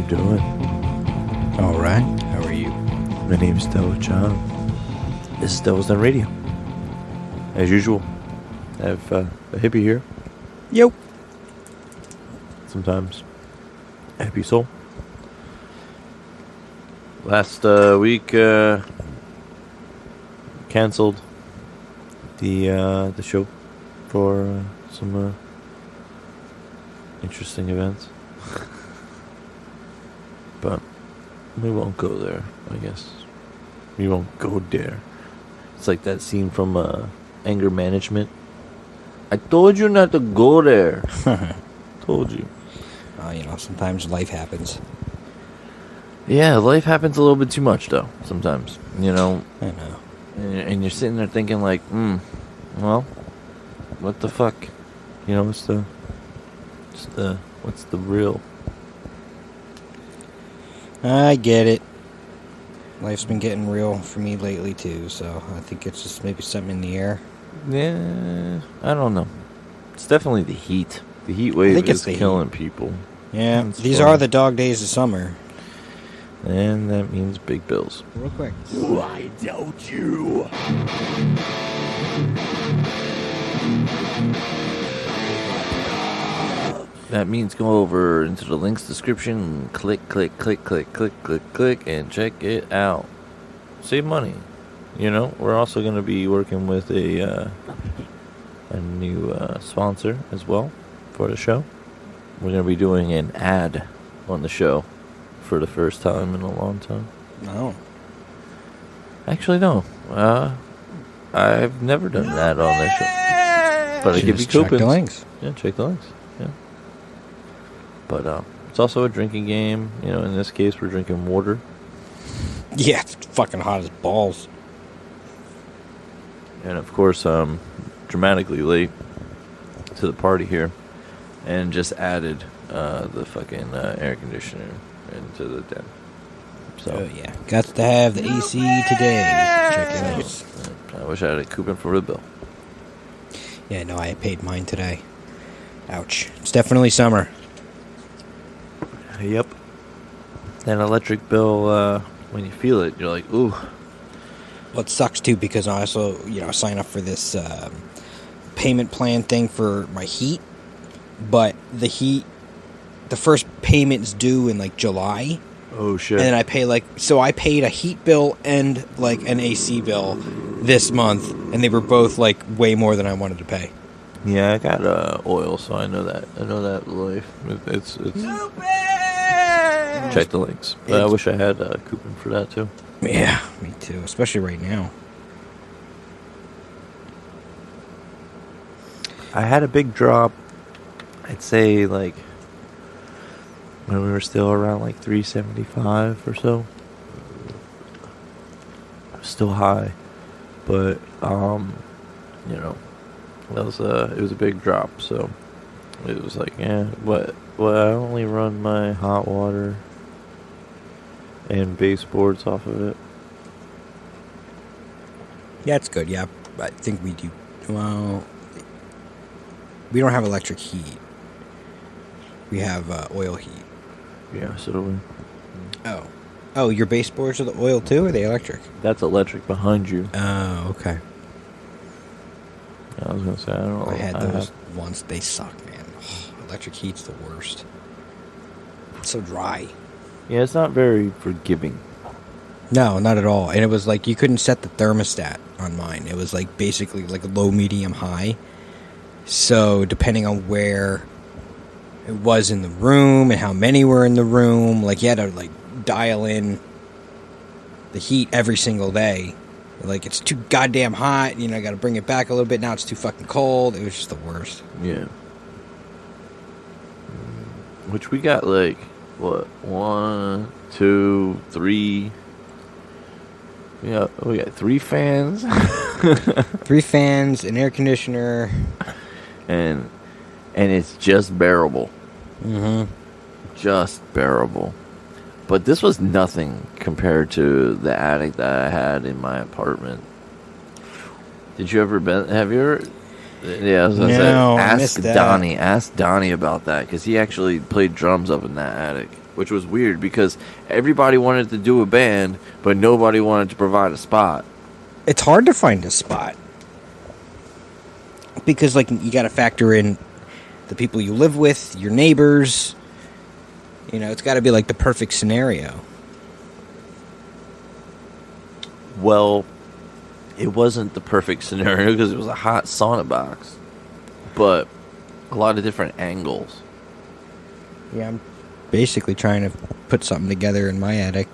doing? All right. How are you? My name is DevilJon. This is DevilJon Radio. As usual, I have a hippie here. Yo. Sometimes a Hippie Soul. Last week, canceled the show for some interesting events. But we won't go there, I guess. We won't go there. It's like that scene from Anger Management. I told you not to go there. Told you. Sometimes life happens. Yeah, life happens a little bit too much, though, sometimes. I know. And you're sitting there thinking, like, well, what the fuck? What's the real? I get it. Life's been getting real for me lately, too, so I think it's just maybe something in the air. Yeah, I don't know. It's definitely the heat. The heat wave is killing people. Yeah, these are the dog days of summer. And that means big bills. Real quick. Why don't you? That means go over into the links description, click, and check it out. Save money. We're also going to be working with a new sponsor as well for the show. We're going to be doing an ad on the show for the first time in a long time. No. Actually, no. I've never done that on this show. But I give you coupons. Check the links. Yeah, check the links. Yeah. But it's also a drinking game. In this case, we're drinking water. Yeah, it's fucking hot as balls. And of course, dramatically late to the party here, and just added the fucking air conditioner into the den. So, oh yeah, got to have the AC today. Check it out. I wish I had a coupon for the bill. Yeah, no, I paid mine today. Ouch. It's definitely summer. Yep. That electric bill, when you feel it, you're like, ooh. Well, it sucks too because I also, sign up for this payment plan thing for my heat. But the first payment's due in July. Oh shit. And then I pay so I paid a heat bill and an AC bill this month, and they were both way more than I wanted to pay. Yeah, I got oil, so I know that. I know that life. It's check the links. But I wish I had a coupon for that too. Yeah, me too. Especially right now. I had a big drop. I'd say when we were still around 375 or so. It was still high, but it was a big drop. So it was I only run my hot water and baseboards off of it. Yeah, it's good. Yeah, I think we do. Well, we don't have electric heat. We have oil heat. Yeah, so do we. Oh, your baseboards are the oil too, or are they electric? That's electric behind you. Oh, okay. I was gonna say I don't know. I had those once. They suck, man. Electric heat's the worst. It's so dry. Yeah, it's not very forgiving. No, not at all. And it was you couldn't set the thermostat on mine. It was basically low, medium, high. So depending on where it was in the room and how many were in the room, you had to dial in the heat every single day. It's too goddamn hot, I got to bring it back a little bit. Now it's too fucking cold. It was just the worst. Yeah. Which we got 1, 2, 3. Yeah, we got 3 fans. 3 fans, an air conditioner, and it's just bearable. Mm-hmm. Just bearable. But this was nothing compared to the attic that I had in my apartment. Did you ever have you ever Yeah, I was gonna No, say, I missed that. Ask Donnie about that, because he actually played drums up in that attic, which was weird because everybody wanted to do a band, but nobody wanted to provide a spot. It's hard to find a spot because, like, you got to factor in the people you live with, your neighbors. You know, it's got to be like the perfect scenario. Well, it wasn't the perfect scenario because it was a hot sauna box, but a lot of different angles. Yeah, I'm basically trying to put something together in my attic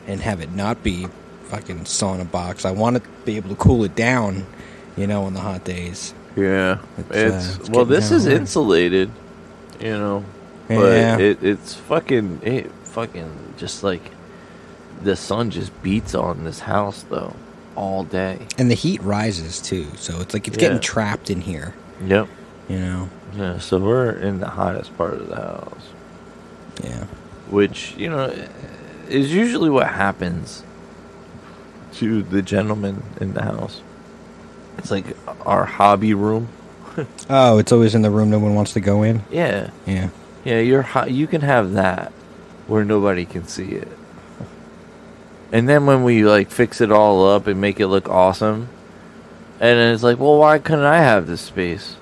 and have it not be fucking sauna box. I want to be able to cool it down, you know, on the hot days. Yeah, it's well, this is hard. insulated, you know, but Yeah. it fucking just like the sun just beats on this house though all day. And the heat rises too, so it's like it's Yeah. getting trapped in here, Yep. you know. Yeah, so we're in the hottest part of the house, Yeah. which, you know, is usually what happens to the gentleman in the house. It's like our hobby room. Oh, it's always in the room no one wants to go in. Yeah. Yeah. Yeah, you can have that where nobody can see it. And then when we like fix it all up and make it look awesome, and then it's like, well, why couldn't I have this space?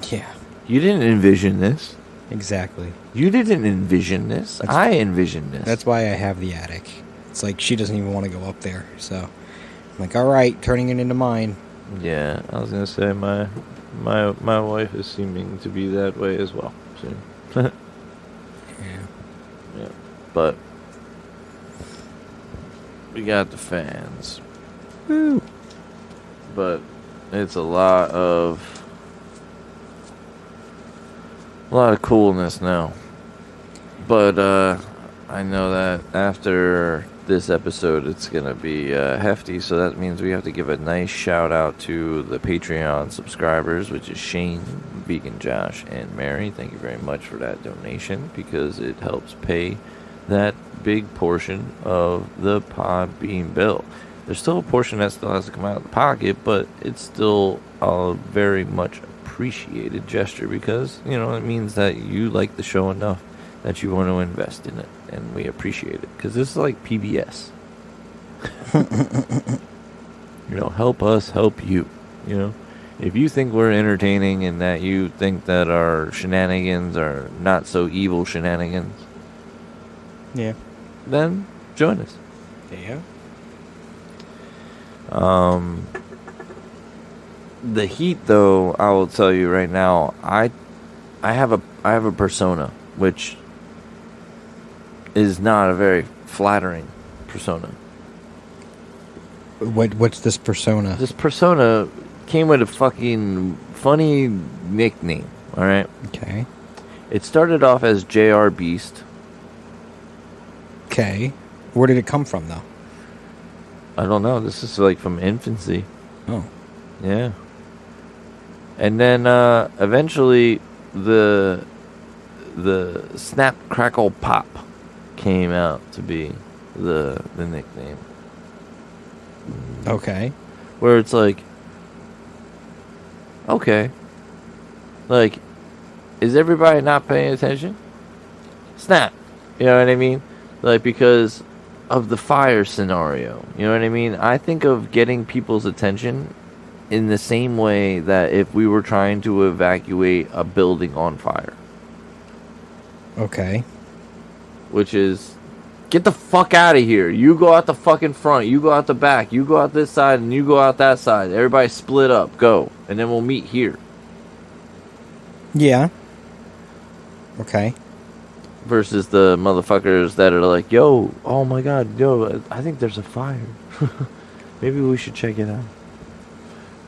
Yeah. You didn't envision this. Exactly. You didn't envision this. I envisioned this. That's why I have the attic. It's like she doesn't even want to go up there, so I'm like, all right, turning it into mine. Yeah, I was gonna say my wife is seeming to be that way as well. So. Yeah. Yeah, but we got the fans. Woo. But it's a lot of coolness now. But I know that after this episode it's gonna be hefty, so that means we have to give a nice shout out to the Patreon subscribers, which is Shane, VeganJosh, and Mary. Thank you very much for that donation, because it helps pay that big portion of the Podbean bill. There's still a portion that still has to come out of the pocket, but it's still a very much appreciated gesture, because, you know, it means that you like the show enough that you want to invest in it, and we appreciate it, because this is like PBS. You know, help us help you. You know, if you think we're entertaining and that you think that our shenanigans are not so evil shenanigans, Yeah. then join us. Yeah. The heat, though, I will tell you right now, I have a persona which is not a very flattering persona. What's this persona? This persona came with a fucking funny nickname, all right? Okay. It started off as JR Beast. Okay. Where did it come from, though? I don't know. This is like from infancy. Oh. Yeah. And then eventually the Snap Crackle Pop came out to be the nickname. Okay. Where it's like, okay, like, is everybody not paying attention? Snap. You know what I mean? Like, because of the fire scenario. You know what I mean? I think of getting people's attention in the same way that if we were trying to evacuate a building on fire. Okay. Which is, get the fuck out of here. You go out the fucking front. You go out the back. You go out this side and you go out that side. Everybody split up. Go. And then we'll meet here. Yeah. Okay. Versus the motherfuckers that are like, yo, oh my god, yo, I think there's a fire. Maybe we should check it out.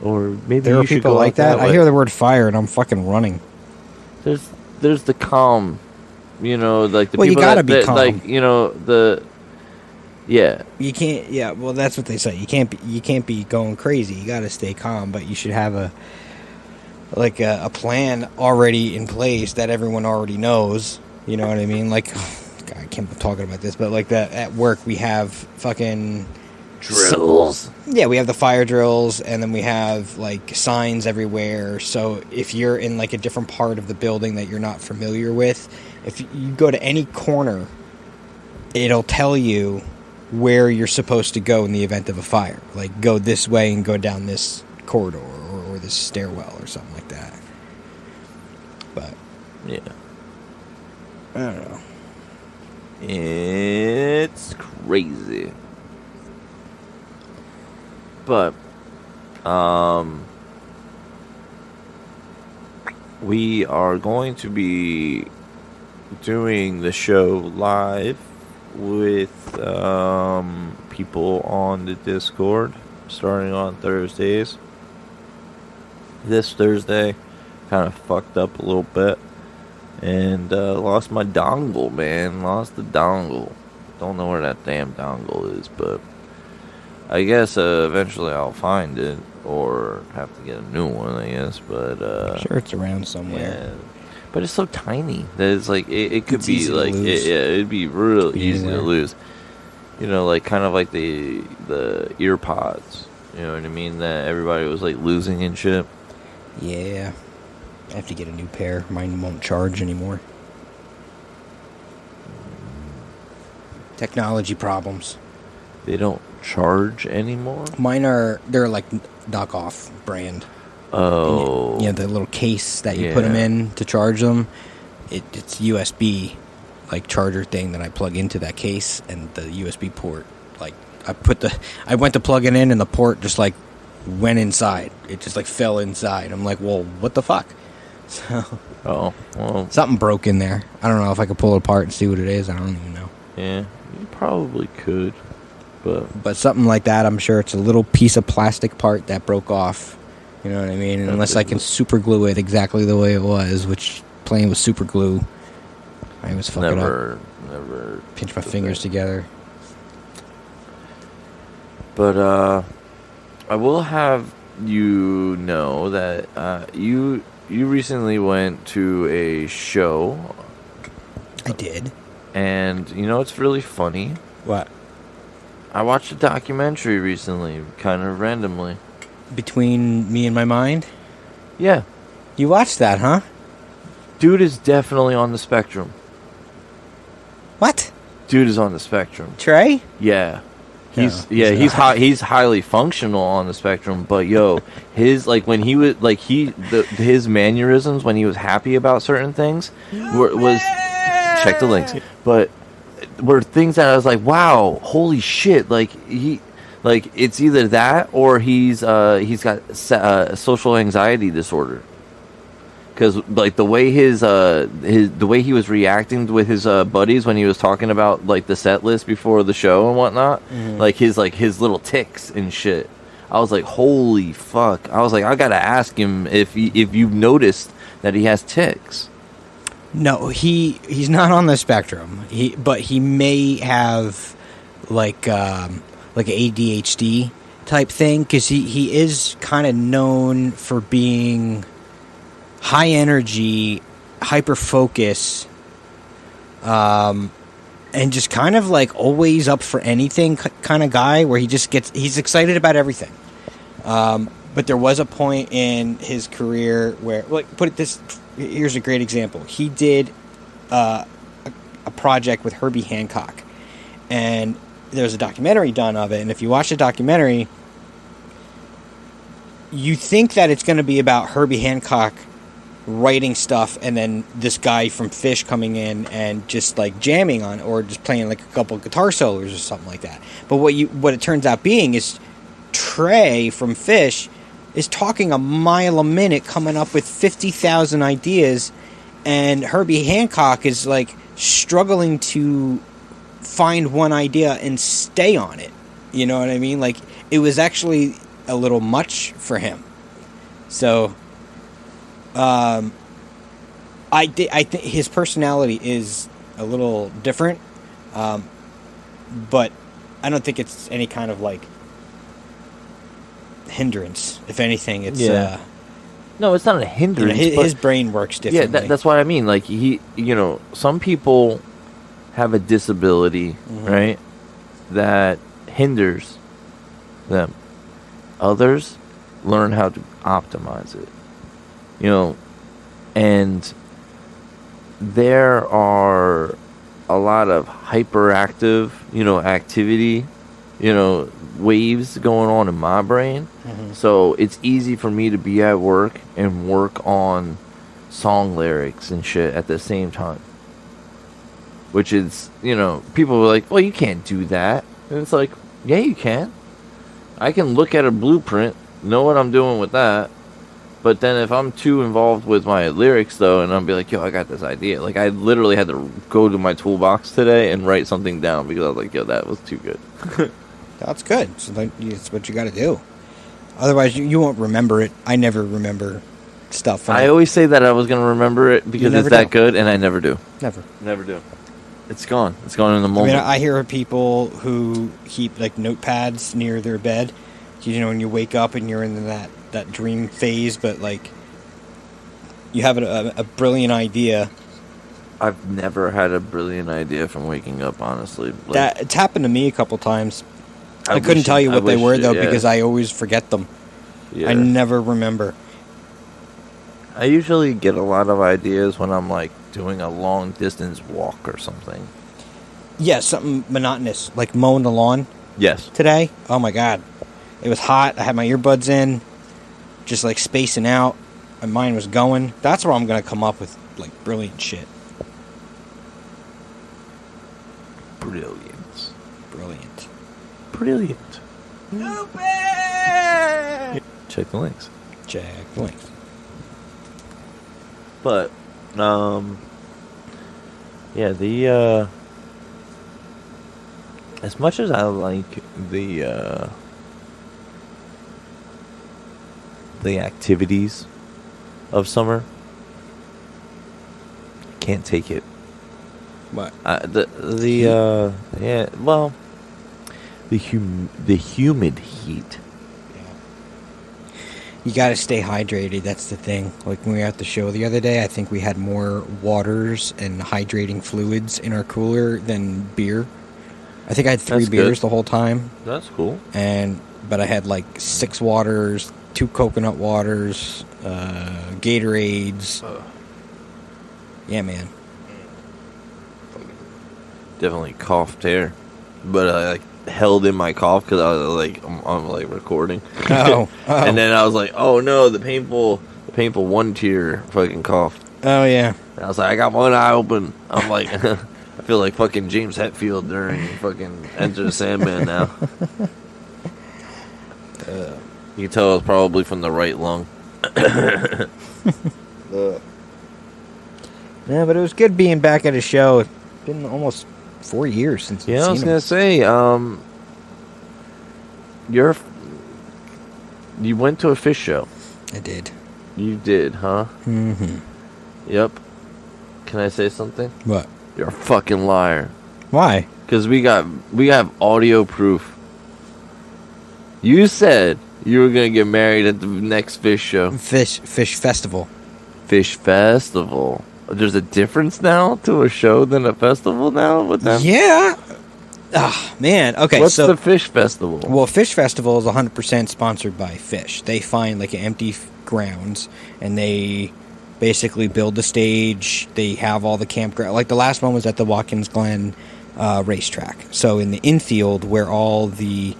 Or maybe There you are should people go like out that. I way. hear the word fire and I'm fucking running. There's the calm, you know, like the Well, you people gotta that be calm. like, you know, yeah. You can't. Yeah. Well, that's what they say. You can't be going crazy. You got to stay calm, but you should have a plan already in place that everyone already knows. You know what I mean? Like, God, I can't be talking about this, but like that at work we have fucking drills. Yeah, we have the fire drills, and then we have like signs everywhere. So if you're in like a different part of the building that you're not familiar with, if you go to any corner, it'll tell you where you're supposed to go in the event of a fire. Like, go this way and go down this corridor or this stairwell or something like that. But Yeah. I don't know. It's crazy. But, we are going to be doing the show live with people on the Discord starting on Thursdays. This Thursday kind of fucked up a little bit and lost my dongle, man. Lost the dongle. Don't know where that damn dongle is, but I guess eventually I'll find it or have to get a new one, I guess. But I'm sure it's around somewhere. Yeah. But it's so tiny that it's like it could It's be easy to like lose. it'd be real easy to Anywhere. lose. You know, like kind of like the ear pods. You know what I mean? That everybody was like losing and shit. Yeah. I have to get a new pair. Mine won't charge anymore. Technology problems. They don't charge anymore. They're like knockoff brand. Oh, Yeah, the little case that you put them in to charge them. It's USB, like charger thing that I plug into that case, and the USB port. Like I went to plug it in, and the port just like went inside. It just like fell inside. I'm like, well, what the fuck? So Oh, well, something broke in there. I don't know if I could pull it apart and see what it is. I don't even know. yeah, you probably could, But something like that, I'm sure it's a little piece of plastic part that broke off. You know what I mean? And unless I can super glue it exactly the way it was, which playing with super glue, I was fucking up. never Pinch my did fingers that. together. But I will have you know that you recently went to a show, I did. and you know it's really funny. What? I watched a documentary recently, kind of randomly. Between me and my mind? Yeah, You watched that, huh? dude is definitely on the spectrum. What? Dude is on the spectrum. Trey? Yeah. He's No, he's not. he's highly functional on the spectrum, but yo, his like when he was like his mannerisms when he was happy about certain things was check the links, but were things that I was like, wow, holy shit, like it's either that or he's got social anxiety disorder. Because like the way the way he was reacting with his buddies when he was talking about like the set list before the show and whatnot, like his little ticks and shit. I was like, holy fuck! I was like, I gotta ask him if you've noticed that he has ticks. No, he's not on the spectrum. But he may have like an ADHD type thing, because he is kind of known for being high energy, hyper focus, and just kind of like always up for anything kind of guy, where he's excited about everything. But there was a point in his career where, like, here's a great example. He did a project with Herbie Hancock, and there's a documentary done of it. And if you watch the documentary, you think that it's going to be about Herbie Hancock writing stuff, and then this guy from Fish coming in and just like jamming on, or just playing like a couple guitar solos or something like that. But what it turns out being is Trey from Fish is talking a mile a minute, coming up with 50,000 ideas, and Herbie Hancock is like struggling to find one idea and stay on it. You know what I mean? Like, it was actually a little much for him. So I think his personality is a little different, but I don't think it's any kind of like hindrance. If anything, it's No, it's not a hindrance. his brain works differently. Yeah, that's what I mean. Like some people have a disability, right, that hinders them. Others learn how to optimize it. You know, and there are a lot of hyperactive, activity, waves going on in my brain. Mm-hmm. So it's easy for me to be at work and work on song lyrics and shit at the same time. Which is, people are like, well, you can't do that. And it's like, yeah, you can. I can look at a blueprint, know what I'm doing with that. But then if I'm too involved with my lyrics, though, and I'll be like, yo, I got this idea. Like, I literally had to go to my toolbox today and write something down because I was like, yo, that was too good. That's good. So that's what you got to do. Otherwise, you won't remember it. I never remember stuff. I always say that I was going to remember it because it's that good, and I never do. Never do. It's gone. It's gone in the moment. I hear of people who keep, like, notepads near their bed. When you wake up and you're in that dream phase, but, like, you have a brilliant idea. I've never had a brilliant idea from waking up, honestly. Like, it's happened to me a couple times. I couldn't tell you what they were, though, because I always forget them. Yeah. I never remember. I usually get a lot of ideas when I'm, like, doing a long-distance walk or something. Yeah, something monotonous, like mowing the lawn. Yes. Today. Oh, my God. It was hot. I had my earbuds in, just, like, spacing out. My mind was going. That's where I'm going to come up with, like, brilliant shit. Brilliant. Stupid! Check the links. But, yeah, as much as I like the activities of summer, can't take it. What? The humid heat. You got to stay hydrated. That's the thing. Like when we were at the show the other day, I think we had more waters and hydrating fluids in our cooler than beer. I think I had 3 beers the whole time. That's cool. But I had like 6 waters, 2 coconut waters, Gatorades. Yeah, man. Definitely coughed there, but I like held in my cough because I was like, I'm like recording. Oh. And then I was like, oh no, the painful 1 tier fucking coughed. Oh yeah. And I was like, I got one eye open. I'm like, I feel like fucking James Hetfield during fucking Enter the Sandman now. You can tell it's probably from the right lung. Yeah, but it was good being back at a show. It's been almost 4 years since I was gonna say, you went to a fish show. I did. You did, huh? Mm-hmm. Yep. Can I say something? What? You're a fucking liar. Why? Because we have audio proof. You said you were gonna get married at the next fish show. Fish festival. Fish festival. There's a difference now to a show than a festival now with them? Yeah. Ah, man. Okay, What's the fish festival? Well, Fish Festival is 100% sponsored by Fish. They find like an empty grounds and they basically build the stage. They have all the campground. Like the last one was at the Watkins Glen racetrack. So in the infield where all the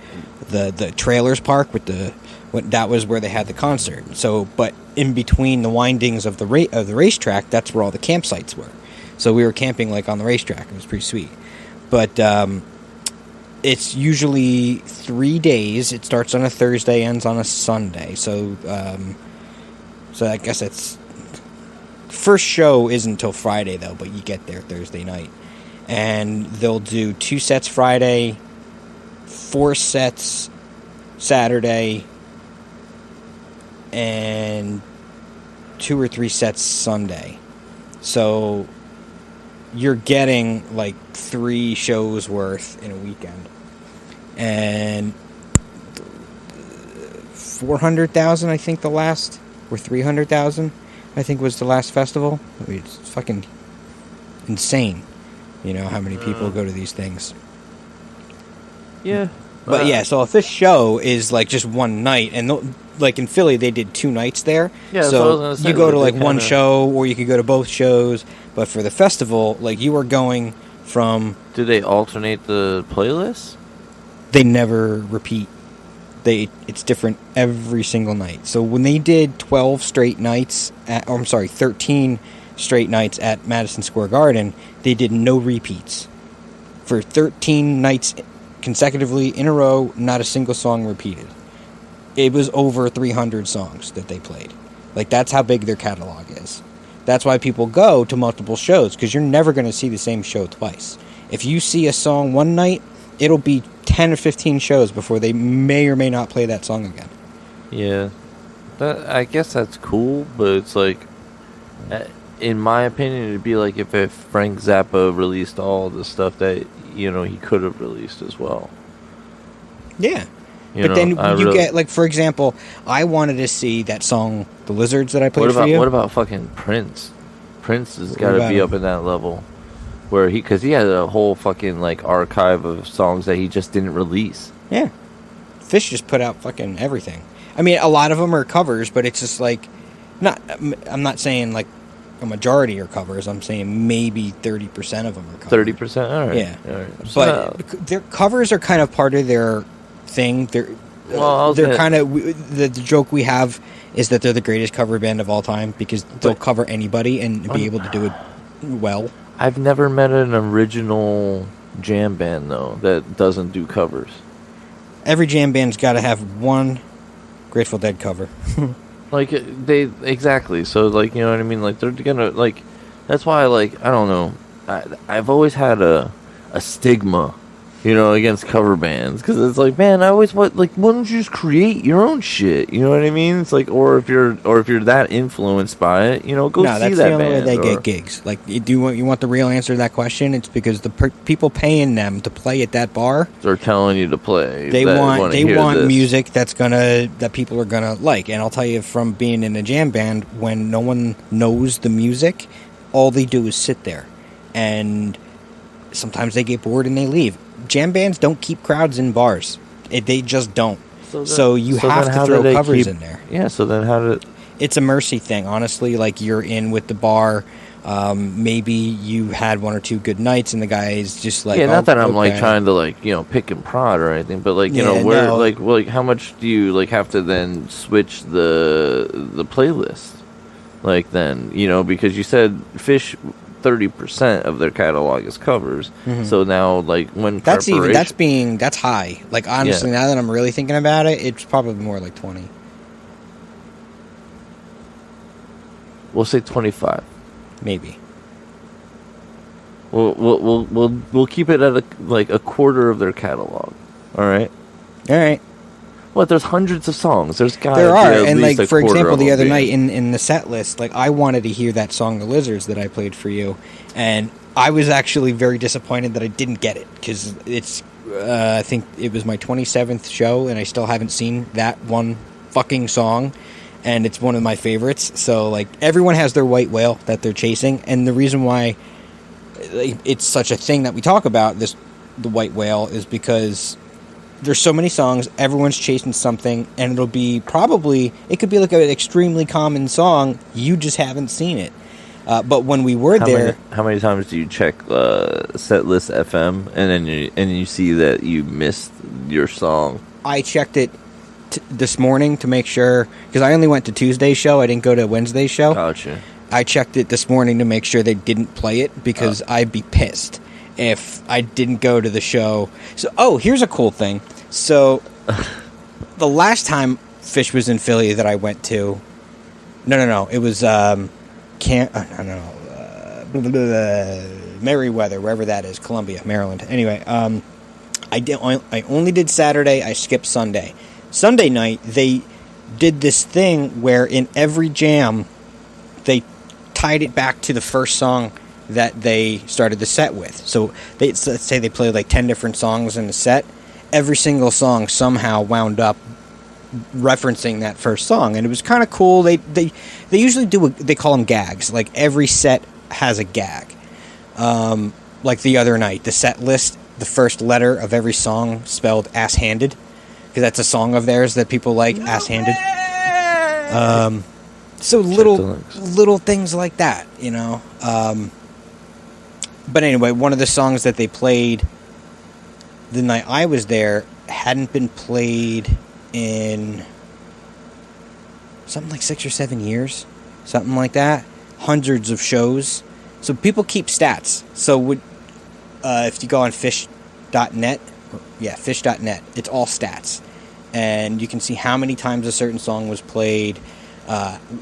trailers park that was where they had the concert. So, but in between the windings of the racetrack, that's where all the campsites were. So we were camping like on the racetrack. It was pretty sweet. But it's usually 3 days. It starts on a Thursday, ends on a Sunday. So I guess it's first show isn't until Friday though, but you get there Thursday night, and they'll do 2 sets Friday, 4 sets Saturday, and 2 or 3 sets Sunday. So you're getting like 3 shows worth in a weekend. And 400,000, I think, the last, or 300,000, I think, was the last festival. I mean, it's fucking insane, how many people go to these things. Yeah. But yeah, so if this show is like just one night, and like in Philly, they did 2 nights there. Yeah, so you go to like one show, or you could go to both shows. But for the festival, like you are going from. Do they alternate the playlists? They never repeat. It's different every single night. So when they did 12 straight nights, 13 straight nights at Madison Square Garden, they did no repeats. For 13 nights consecutively in a row, not a single song repeated. It was over 300 songs that they played. Like, that's how big their catalog is. That's why people go to multiple shows, because you're never going to see the same show twice. If you see a song one night, it'll be 10 or 15 shows before they may or may not play that song again. Yeah. I guess that's cool, but it's like, in my opinion, it'd be like if Frank Zappa released all the stuff that, he could have released as well. Yeah. Then you get, like, for example, I wanted to see that song, The Lizards, that I played for you. What about fucking Prince? Prince has got to be up in that level. Because he had a whole fucking, like, archive of songs that he just didn't release. Yeah. Fish just put out fucking everything. I mean, a lot of them are covers, but it's just like, I'm not saying, like, a majority are covers. I'm saying maybe 30% of them are covers. 30%? All right. Yeah. All right. But their covers are kind of part of their thing. They're kind of... The joke we have is that they're the greatest cover band of all time, because they'll cover anybody and be able to do it well. I've never met an original jam band, though, that doesn't do covers. Every jam band's got to have one Grateful Dead cover. Exactly. So, like, you know what I mean? Like, they're gonna, like, that's why, like, I don't know. I've always had a stigma, against cover bands. Because it's like, man, I always why don't you just create your own shit? You know what I mean? It's like, or if you're that influenced by it, go see that band. No, that's the only way they get gigs. Like, you want the real answer to that question? It's because the people paying them to play at that bar, they're telling you to play. They want music that people are gonna like. And I'll tell you, from being in a jam band, when no one knows the music, all they do is sit there, and sometimes they get bored and they leave. Jam bands don't keep crowds in bars. They just don't. So you have to throw covers in there. Yeah, so then how did... It's a mercy thing, honestly. Like, you're in with the bar. Maybe you had 1 or 2 good nights, and the guy is just like... Yeah, not that I'm, like, trying to, like, pick and prod or anything, but, like, like, how much do you, like, have to then switch the playlist? Like, then, because you said Fish... 30% of their catalog is covers. Mm-hmm. So now, like, when that's high. Like, honestly, now that I'm really thinking about it, it's probably more like 20. We'll say 25. Maybe. We'll keep it at a quarter of their catalog. All right. All right. What? There's hundreds of songs. There are, and like, for example, the other night in the set list, like, I wanted to hear that song "The Lizards" that I played for you, and I was actually very disappointed that I didn't get it, because it's I think it was my 27th show, and I still haven't seen that one fucking song, and it's one of my favorites. So, like, everyone has their white whale that they're chasing, and the reason why it's such a thing that we talk about the white whale is because there's so many songs, everyone's chasing something, and it could be like an extremely common song, you just haven't seen it. But when we were there... How many times do you check Setlist FM, and then you see that you missed your song? I checked it this morning to make sure, because I only went to Tuesday's show, I didn't go to Wednesday's show. Gotcha. I checked it this morning to make sure they didn't play it, because I'd be pissed if I didn't go to the show. So, here's a cool thing. So, the last time Fish was in Philly that I went to... No. It was... Merriweather, wherever that is. Columbia, Maryland. Anyway, I only did Saturday. I skipped Sunday. Sunday night, they did this thing where in every jam, they tied it back to the first song that they started the set with. So, let's say they played like 10 different songs in the set. Every single song somehow wound up referencing that first song, and it was kind of cool. They usually they call them gags. Like, every set has a gag. Like the other night, the set list the first letter of every song spelled ass-handed, because that's a song of theirs that people like, ass-handed. So little things like that, you know. But anyway, one of the songs that they played the night I was there hadn't been played in something like 6 or 7 years, something like that. Hundreds of shows. So people keep stats. So if you go on fish.net, fish.net, it's all stats. And you can see how many times a certain song was played.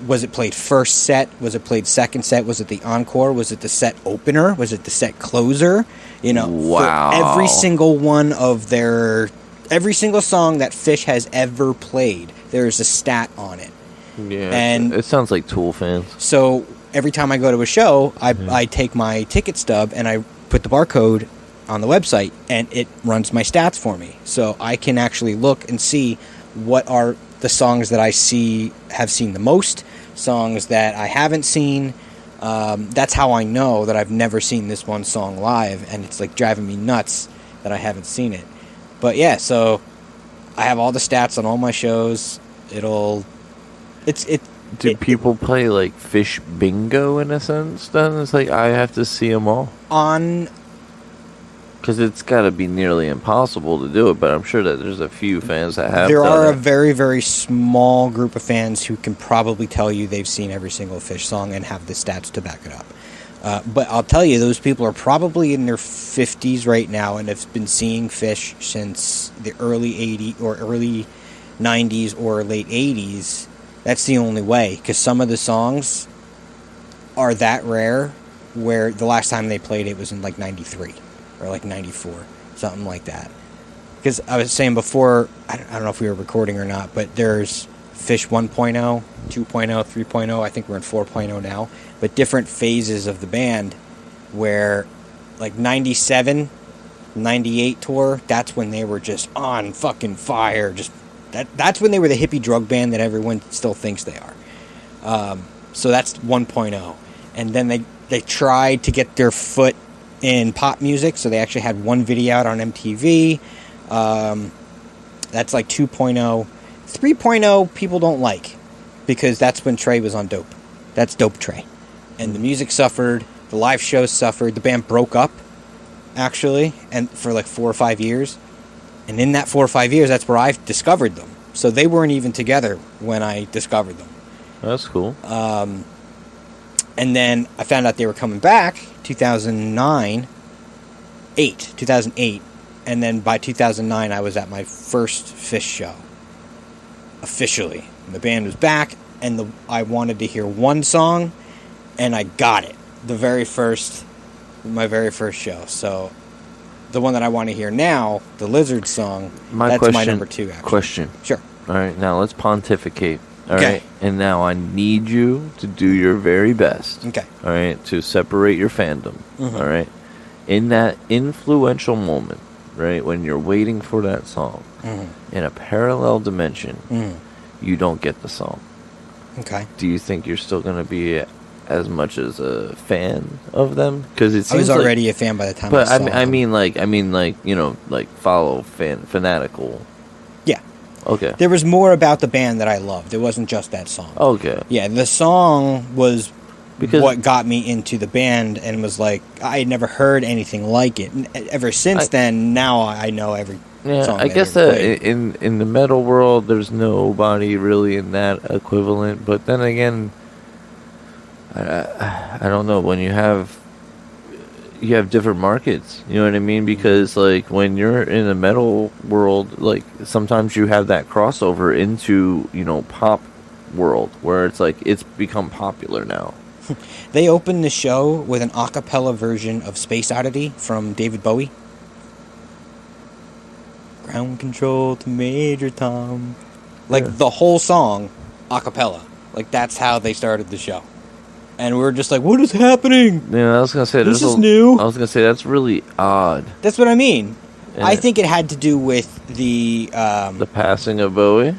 Was it played first set? Was it played second set? Was it the encore? Was it the set opener? Was it the set closer? You know, wow. For every single one of every single song that Fish has ever played, there's a stat on it. Yeah, and it sounds like Tool fans. So every time I go to a show, I take my ticket stub and I put the barcode on the website, and it runs my stats for me. So I can actually look and see what are the songs that I have seen the most, songs that I haven't seen. That's how I know that I've never seen this one song live, and it's like driving me nuts that I haven't seen it. But yeah, so I have all the stats on all my shows. Do people play like Fish Bingo in a sense? Then it's like I have to see them all because it's got to be nearly impossible to do it. But I'm sure that there's a few fans that have. There are a very, very small group of fans who can probably tell you they've seen every single Fish song and have the stats to back it up. But I'll tell you, those people are probably in their 50s right now and have been seeing Fish since the early 80s or early 90s or late 80s. That's the only way, because some of the songs are that rare where the last time they played it was in like 93 or like 94, something like that. Because I was saying before, I don't know if we were recording or not, but there's Fish 1.0, 2.0, 3.0, I think we're in 4.0 now, but different phases of the band where like 97, 98 tour, that's when they were just on fucking fire, that's when they were the hippie drug band that everyone still thinks they are. So that's 1.0. And then they tried to get their foot in pop music, so they actually had one video out on MTV. That's like 2.0. 3.0 people don't like, because that's when Trey was on dope. That's Dope Trey. And the music suffered, the live shows suffered, the band broke up, actually, and for like 4 or 5 years. And in that 4 or 5 years, that's where I discovered them. So they weren't even together when I discovered them. That's cool. And then I found out they were coming back 2008. And then by 2009, I was at my first Fish show. Officially. And the band was back, and I wanted to hear one song, and I got it. My very first show. So the one that I want to hear now, the Lizard song, that's my number 2, actually. Question. Sure. All right, now let's pontificate. All right, and now I need you to do your very best. Okay. All right, to separate your fandom. Mm-hmm. All right, in that influential moment, right, when you're waiting for that song, in a parallel dimension, you don't get the song. Okay. Do you think you're still going to be as much as a fan of them? Because it seems I was already a fan by the time. But I saw them. I mean, you know, like follow fanatical. Yeah. Okay. There was more about the band that I loved. It wasn't just that song. Okay. Yeah, the song was what got me into the band, and was like, I had never heard anything like it. And ever since then, now I know every song. I guess that in the metal world, there's nobody really in that equivalent. But then again, I don't know, when you have different markets, you know what I mean? Because like when you're in the metal world, like sometimes you have that crossover into, you know, pop world where it's like it's become popular now. They opened the show with an a cappella version of Space Oddity from David Bowie. Ground control to Major Tom. Like the whole song a cappella. Like that's how they started the show. And we were just like, what is happening? Yeah, I was going to say, this is new. I was going to say, that's really odd. That's what I mean. And I think it had to do with the passing of Bowie?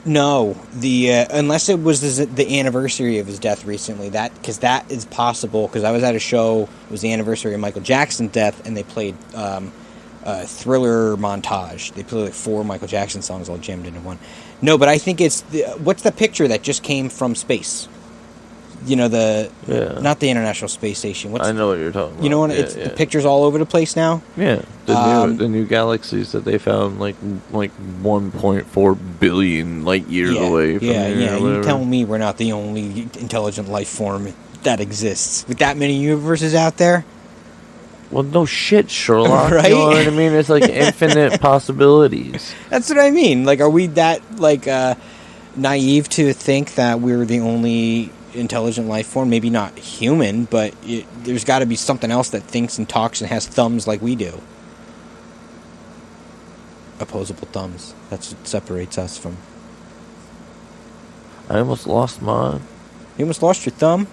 No. Unless it was the anniversary of his death recently. Because that is possible. Because I was at a show, it was the anniversary of Michael Jackson's death, and they played Thriller montage. They play like 4 Michael Jackson songs all jammed into one. No, but I think it's what's the picture that just came from space? You know, not the International Space Station. I know what you're talking about. You know what? The pictures all over the place now. Yeah, the new galaxies that they found like 1.4 billion light years away. From here, You tell me we're not the only intelligent life form that exists with that many universes out there. Well, no shit, Sherlock. Right? You know what I mean? It's like infinite possibilities. That's what I mean. Like, are we that naive to think that we're the only intelligent life form? Maybe not human, but there's got to be something else that thinks and talks and has thumbs like we do. Opposable thumbs. That's what separates us from. I almost lost mine. You almost lost your thumb?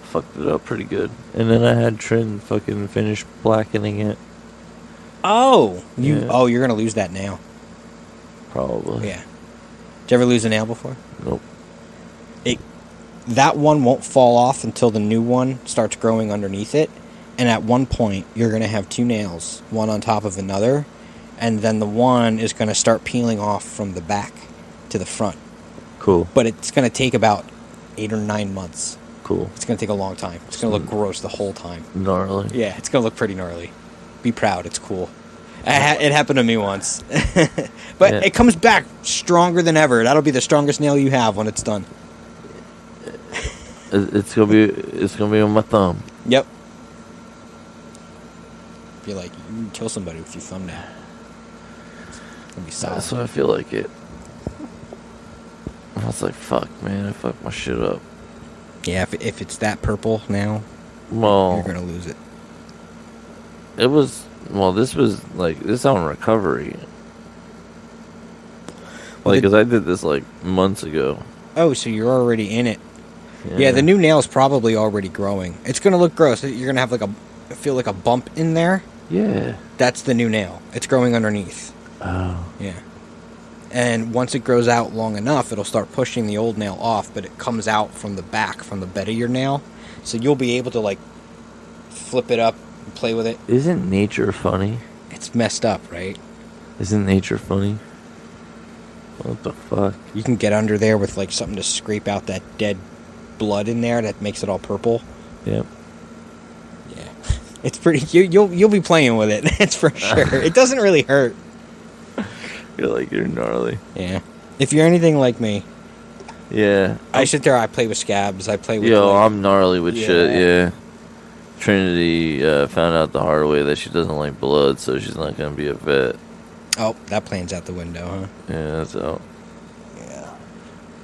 Fucked it up pretty good. And then I had Trin fucking finish blackening it. Oh! You're going to lose that nail. Probably. Yeah. Did you ever lose a nail before? Nope. That one won't fall off until the new one starts growing underneath it. And at one point, you're going to have 2 nails, one on top of another. And then the one is going to start peeling off from the back to the front. Cool. But it's going to take about 8 or 9 months. Cool. It's going to take a long time. It's going to look gross the whole time. Gnarly. Yeah, it's going to look pretty gnarly. Be proud. It's cool. It happened to me once. But it comes back stronger than ever. That'll be the strongest nail you have when it's done. It's gonna be on my thumb. Yep. You're like, you can kill somebody with your thumbnail. It's gonna be solid. That's what I feel like it. I was like, fuck, man, I fucked my shit up. Yeah, if it's that purple now, well, you're gonna lose it. This was on recovery. Because I did this like months ago. Oh, so you're already in it. Yeah, the new nail's probably already growing. It's gonna look gross. You're gonna have feel like a bump in there. Yeah. That's the new nail. It's growing underneath. Oh. Yeah. And once it grows out long enough, it'll start pushing the old nail off, but it comes out from the back, from the bed of your nail. So you'll be able to, flip it up and play with it. Isn't nature funny? It's messed up, right? Isn't nature funny? What the fuck? You can get under there with, something to scrape out that dead blood in there that makes it all purple. Yep. Yeah. It's pretty... You'll be playing with it, that's for sure. It doesn't really hurt. You're gnarly. Yeah. If you're anything like me. Yeah. I sit there, I play with scabs, I play with... I'm gnarly with shit, yeah. Trinity found out the hard way that she doesn't like blood, so she's not going to be a vet. Oh, that plan's out the window, huh? Yeah, that's out. Yeah.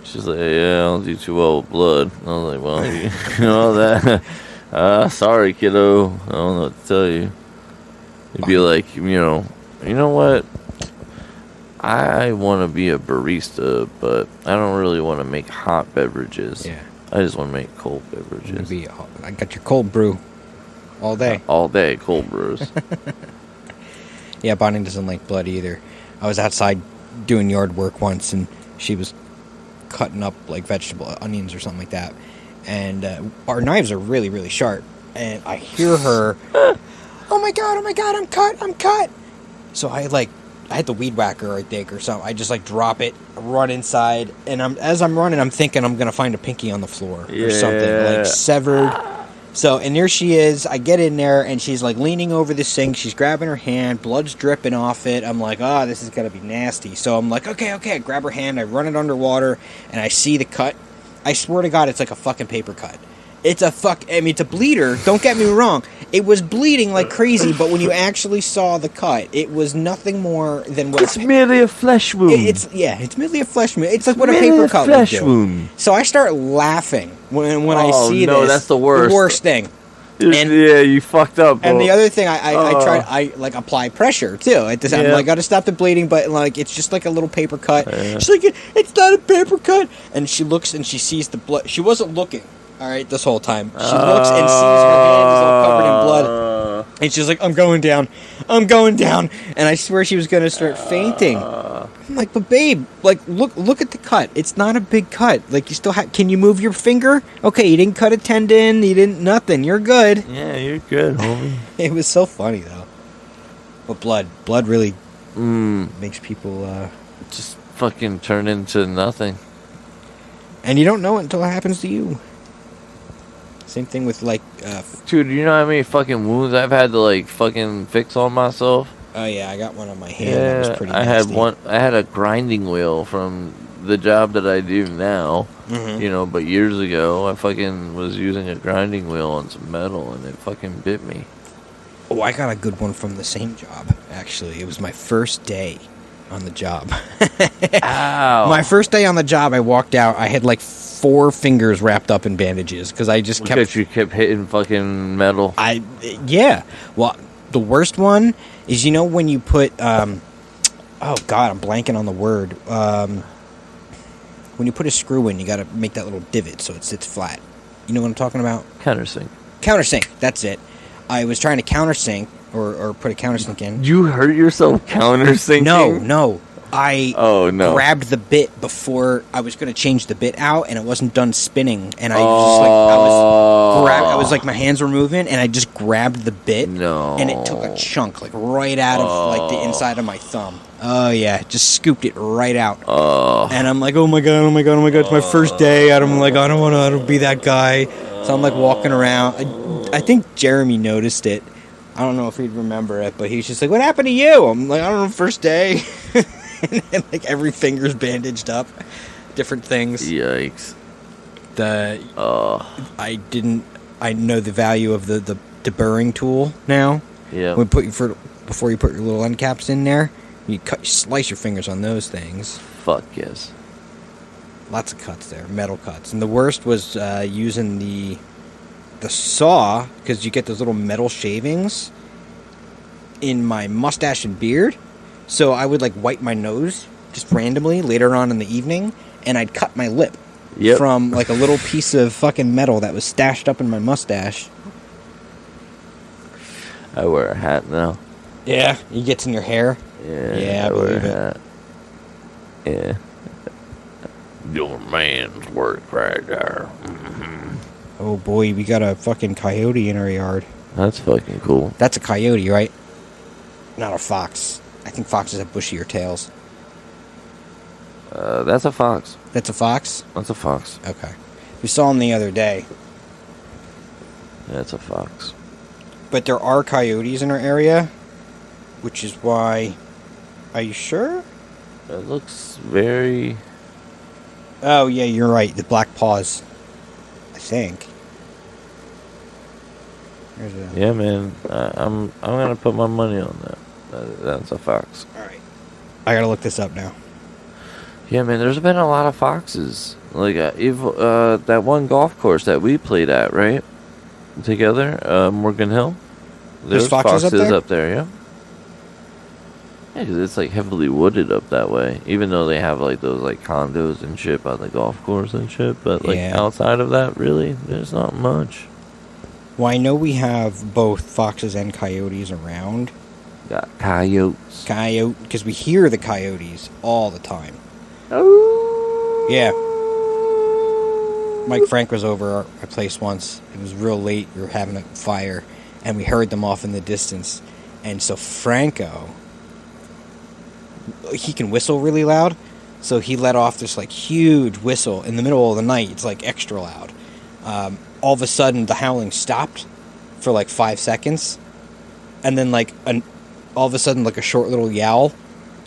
She's like, yeah, I don't do too well with blood. I was like, well, you know that... sorry, kiddo. I don't know what to tell you. You'd be like, you know what? I want to be a barista, but I don't really want to make hot beverages. Yeah. I just want to make cold beverages. I got your cold brew all day. All day, cold brews. Yeah, Bonnie doesn't like blood either. I was outside doing yard work once, and she was cutting up onions or something like that. And our knives are really, really sharp. And I hear her, oh my god, I'm cut. So I had the weed whacker, I think, or something. I just drop it, run inside, and as I'm running, I'm thinking I'm gonna find a pinky on the floor or something, severed. So, and there she is. I get in there, and she's leaning over the sink. She's grabbing her hand, blood's dripping off it. I'm like, this is gonna be nasty. So I'm like, okay. I grab her hand, I run it underwater, and I see the cut. I swear to God, it's like a fucking paper cut. It's a bleeder. Don't get me wrong. It was bleeding like crazy, but when you actually saw the cut, it was nothing more than what... It's merely a flesh wound. It's merely a flesh wound. It's like what a paper cut would do. Wound. So I start laughing when I see this. No, that's the worst. The worst thing. You fucked up, bro. And the other thing, I tried, apply pressure, too. I'm gotta stop the bleeding, but, it's just like a little paper cut. Yeah. She's like, it's not a paper cut. And she looks and she sees the blood. She wasn't looking, all right, this whole time. She looks and sees her hand is all covered in blood. And she's like, I'm going down. And I swear she was gonna start fainting. I'm like, but babe, look at the cut. It's not a big cut. You still can you move your finger? Okay, you didn't cut a tendon. You didn't nothing. You're good. Yeah, you're good, homie. It was so funny though. But blood really makes people just fucking turn into nothing. And you don't know it until it happens to you. Same thing with like dude, you know how many fucking wounds I've had to like fucking fix on myself? Oh yeah, I got one on my hand. That was pretty I nasty. had a grinding wheel from the job that I do now. You know, but years ago I fucking was using a grinding wheel on some metal and it fucking bit me. Oh, I got a good one from the same job, actually. It was my first day on the job. Ow. My first day on the job, I walked out. I had like 4 fingers wrapped up in bandages because I just kept... Because you kept hitting fucking metal. Yeah. Well, the worst one is, you know, when you put... oh, God, I'm blanking on the word. When you put a screw in, you got to make that little divot so it sits flat. You know what I'm talking about? Countersink. Countersink, that's it. I was trying to countersink or put a countersink in. You hurt yourself countersinking? No. I grabbed the bit before I was going to change the bit out, and it wasn't done spinning. And I was like, my hands were moving, and I just grabbed the bit. No. And it took a chunk, like right out of like the inside of my thumb. Oh yeah, just scooped it right out. And I'm like, oh my god, it's my first day. I'm like, I don't want to be that guy. So I'm like walking around. I think Jeremy noticed it. I don't know if he'd remember it, but he's just like, what happened to you? I'm like, I don't know, first day. And like every finger's bandaged up. Different things. Yikes. I know the value of the deburring tool now. Yeah. Before you put your little end caps in there, you slice your fingers on those things. Fuck yes. Lots of cuts there, metal cuts. And the worst was using the saw, because you get those little metal shavings in my mustache and beard. So I would like wipe my nose just randomly later on in the evening, and I'd cut my lip from like a little piece of fucking metal that was stashed up in my mustache. I wear a hat now. Yeah, it gets in your hair. Yeah, I believe it. Hat. Yeah. Your man's work right there. Mm-hmm. Oh boy, we got a fucking coyote in our yard. That's fucking cool. That's a coyote, right? Not a fox. I think foxes have bushier tails. That's a fox. That's a fox? That's a fox. Okay. We saw him the other day. That's a fox. But there are coyotes in our area, which is why... Are you sure? It looks very... Oh, yeah, you're right. The black paws. I think. Yeah, man. I'm gonna put my money on that. That's a fox. Alright. I gotta look this up now. Yeah, man, there's been a lot of foxes. Like, that one golf course that we played at, right? Together, Morgan Hill. There's foxes up there, yeah. Yeah, because it's, like, heavily wooded up that way. Even though they have, like, those, like, condos and shit by the golf course and shit. But, like, outside of that, really, there's not much. Well, I know we have both foxes and coyotes around. Got coyotes. Because we hear the coyotes all the time. Oh. Yeah. Mike Frank was over our place once. It was real late. We were having a fire, and we heard them off in the distance. And so Franco, he can whistle really loud. So he let off this like huge whistle in the middle of the night. It's like extra loud. All of a sudden, the howling stopped for like 5 seconds, and then like all of a sudden, like a short little yowl,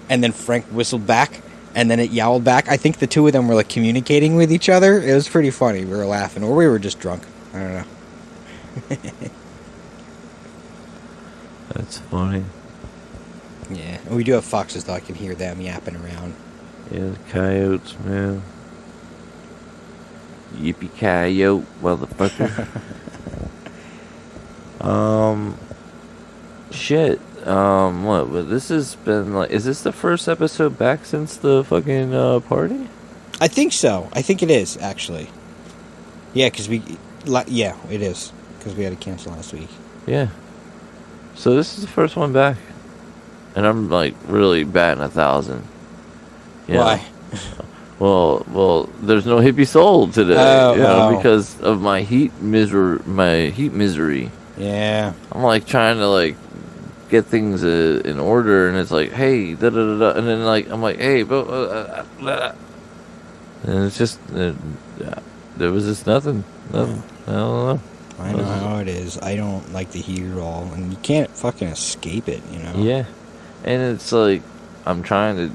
and then Frank whistled back, and then it yowled back. I think the two of them were like communicating with each other. It was pretty funny. We were laughing, or we were just drunk. I don't know. That's funny. Yeah, we do have foxes though. I can hear them yapping around. Yeah, coyotes, man. Yippee coyote, motherfucker. Shit. What? But this has been like. Is this the first episode back since the fucking party? I think so. I think it is actually. Yeah, because yeah, it is because we had to cancel last week. Yeah. So this is the first one back, and I'm like really batting 1,000. Why? Well, there's no Hippie Soul today, because of my heat misery. Yeah. I'm like trying to like get things in order, and it's like, hey, da da da da, and then like I'm like, hey, but and it's just there was just nothing. I don't know. I know how it is. I don't like the heat at all, and you can't fucking escape it, you know? Yeah, and it's like I'm trying to,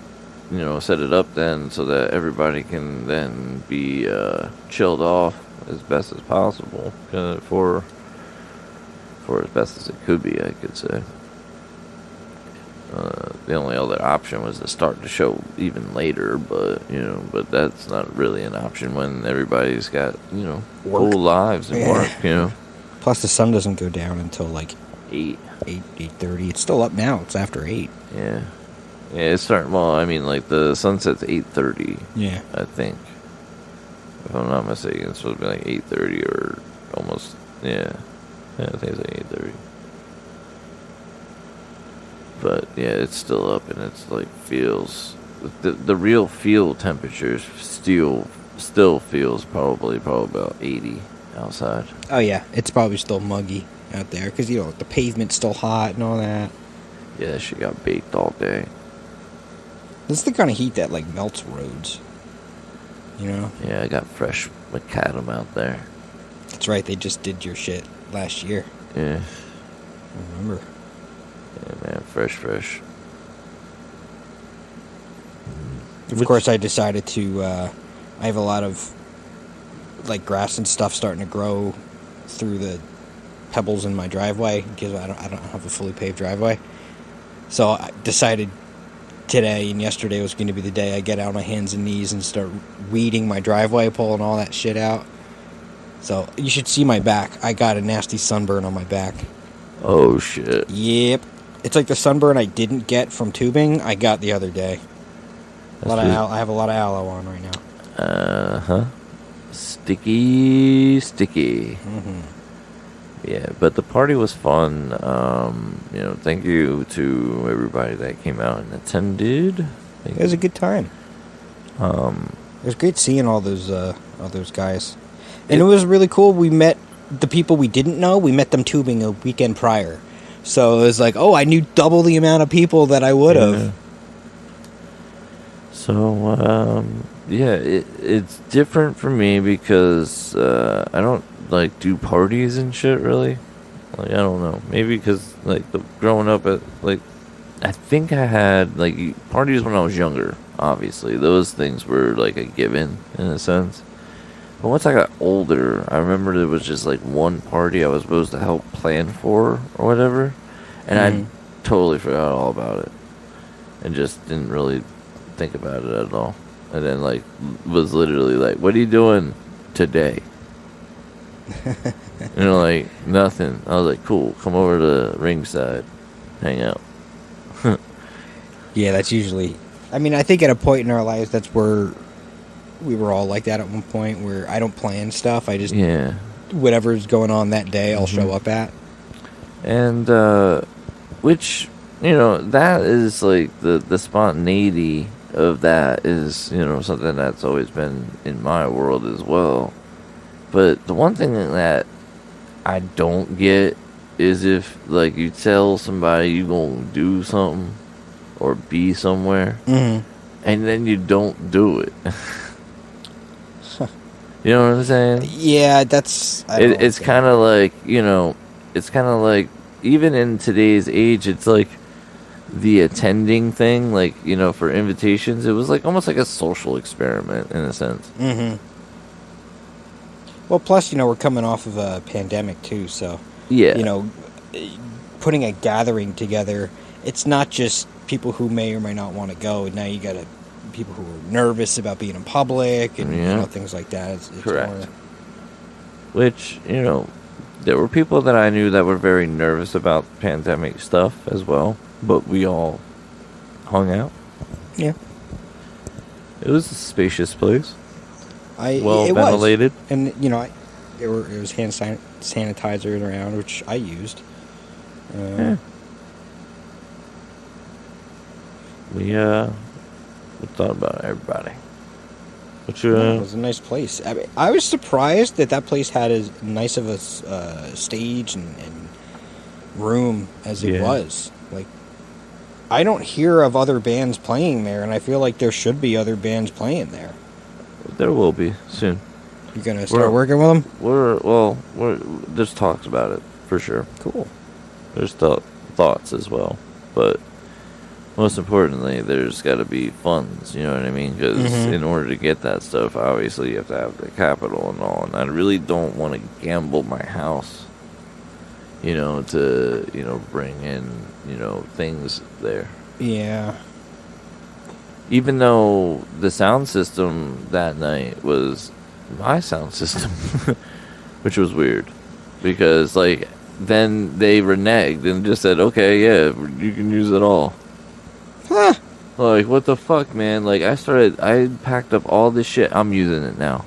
set it up then so that everybody can then be chilled off as best as possible for as best as it could be, I could say. The only other option was to start the show even later, but that's not really an option when everybody's got full lives and work. Plus, the sun doesn't go down until like 8:30. It's still up now. It's after 8. Yeah, it's starting. Well, I mean, like the sunset's 8:30. Yeah, I think, if I'm not mistaken, it's supposed to be like 8:30 or almost. Yeah, I think it's like 8:30. But yeah, it's still up, and it's like feels the real feel temperature still feels probably about 80 outside. Oh yeah, it's probably still muggy out there because the pavement's still hot and all that. Yeah, she got baked all day. This is the kind of heat that like melts roads. Yeah, I got fresh macadam out there. That's right. They just did your shit last year. Yeah, I remember. Yeah, man, fresh. Of course, I decided to. I have a lot of like grass and stuff starting to grow through the pebbles in my driveway because I don't have a fully paved driveway. So I decided today and yesterday was going to be the day I get out on my hands and knees and start weeding my driveway, pulling all that shit out. So you should see my back. I got a nasty sunburn on my back. Oh shit. Yep. It's like the sunburn I didn't get from tubing, I got the other day. I have a lot of aloe on right now. Uh-huh. Sticky. Mm-hmm. Yeah, but the party was fun. Thank you to everybody that came out and attended. It was a good time. It was great seeing all those guys. And it was really cool. We met the people we didn't know. We met them tubing a weekend prior. So it was like, I knew double the amount of people that I would have. So, it's different for me because I don't, do parties and shit, really. I don't know. Maybe because, growing up, I think I had, parties when I was younger, obviously. Those things were, a given, in a sense. But once I got older, I remember there was just one party I was supposed to help plan for or whatever, and I totally forgot all about it and just didn't really think about it at all. And then was literally what are you doing today? Nothing. I was like, cool, come over to ringside, hang out. Yeah, that's usually. I mean, I think at a point in our lives, that's where we were all like that at one point, where I don't plan stuff. I just whatever's going on that day, I'll show up at. And which that is the spontaneity of that is something that's always been in my world as well. But the one thing that I don't get is if you tell somebody you gonna do something or be somewhere, and then you don't do it. You know what I'm saying? Yeah, that's. It's kind of it's kind of even in today's age, it's the attending thing, for invitations. It was almost like a social experiment in a sense. Mm-hmm. Well, plus, we're coming off of a pandemic too, so putting a gathering together, it's not just people who may or may not want to go. Now you got people who are nervous about being in public and things like that. It's correct. Which there were people that I knew that were very nervous about pandemic stuff as well, but we all hung out. Yeah, it was a spacious place. Well ventilated, and there was hand sanitizers around, which I used. We thought about everybody. It was a nice place. I was surprised that place had as nice of a stage and room as it was. Like, I don't hear of other bands playing there, and I feel like there should be other bands playing there. There will be soon. You gonna start working with them? There's talks about it for sure. Cool. There's thoughts as well, but most importantly, there's got to be funds. You know what I mean? Because in order to get that stuff, obviously you have to have the capital and all. And I really don't want to gamble my house, to bring in things there. Yeah. Even though the sound system that night was my sound system, which was weird, because then they reneged and just said, okay, yeah, you can use it all. Huh. Like, what the fuck, man? Like, I packed up all this shit. I'm using it now.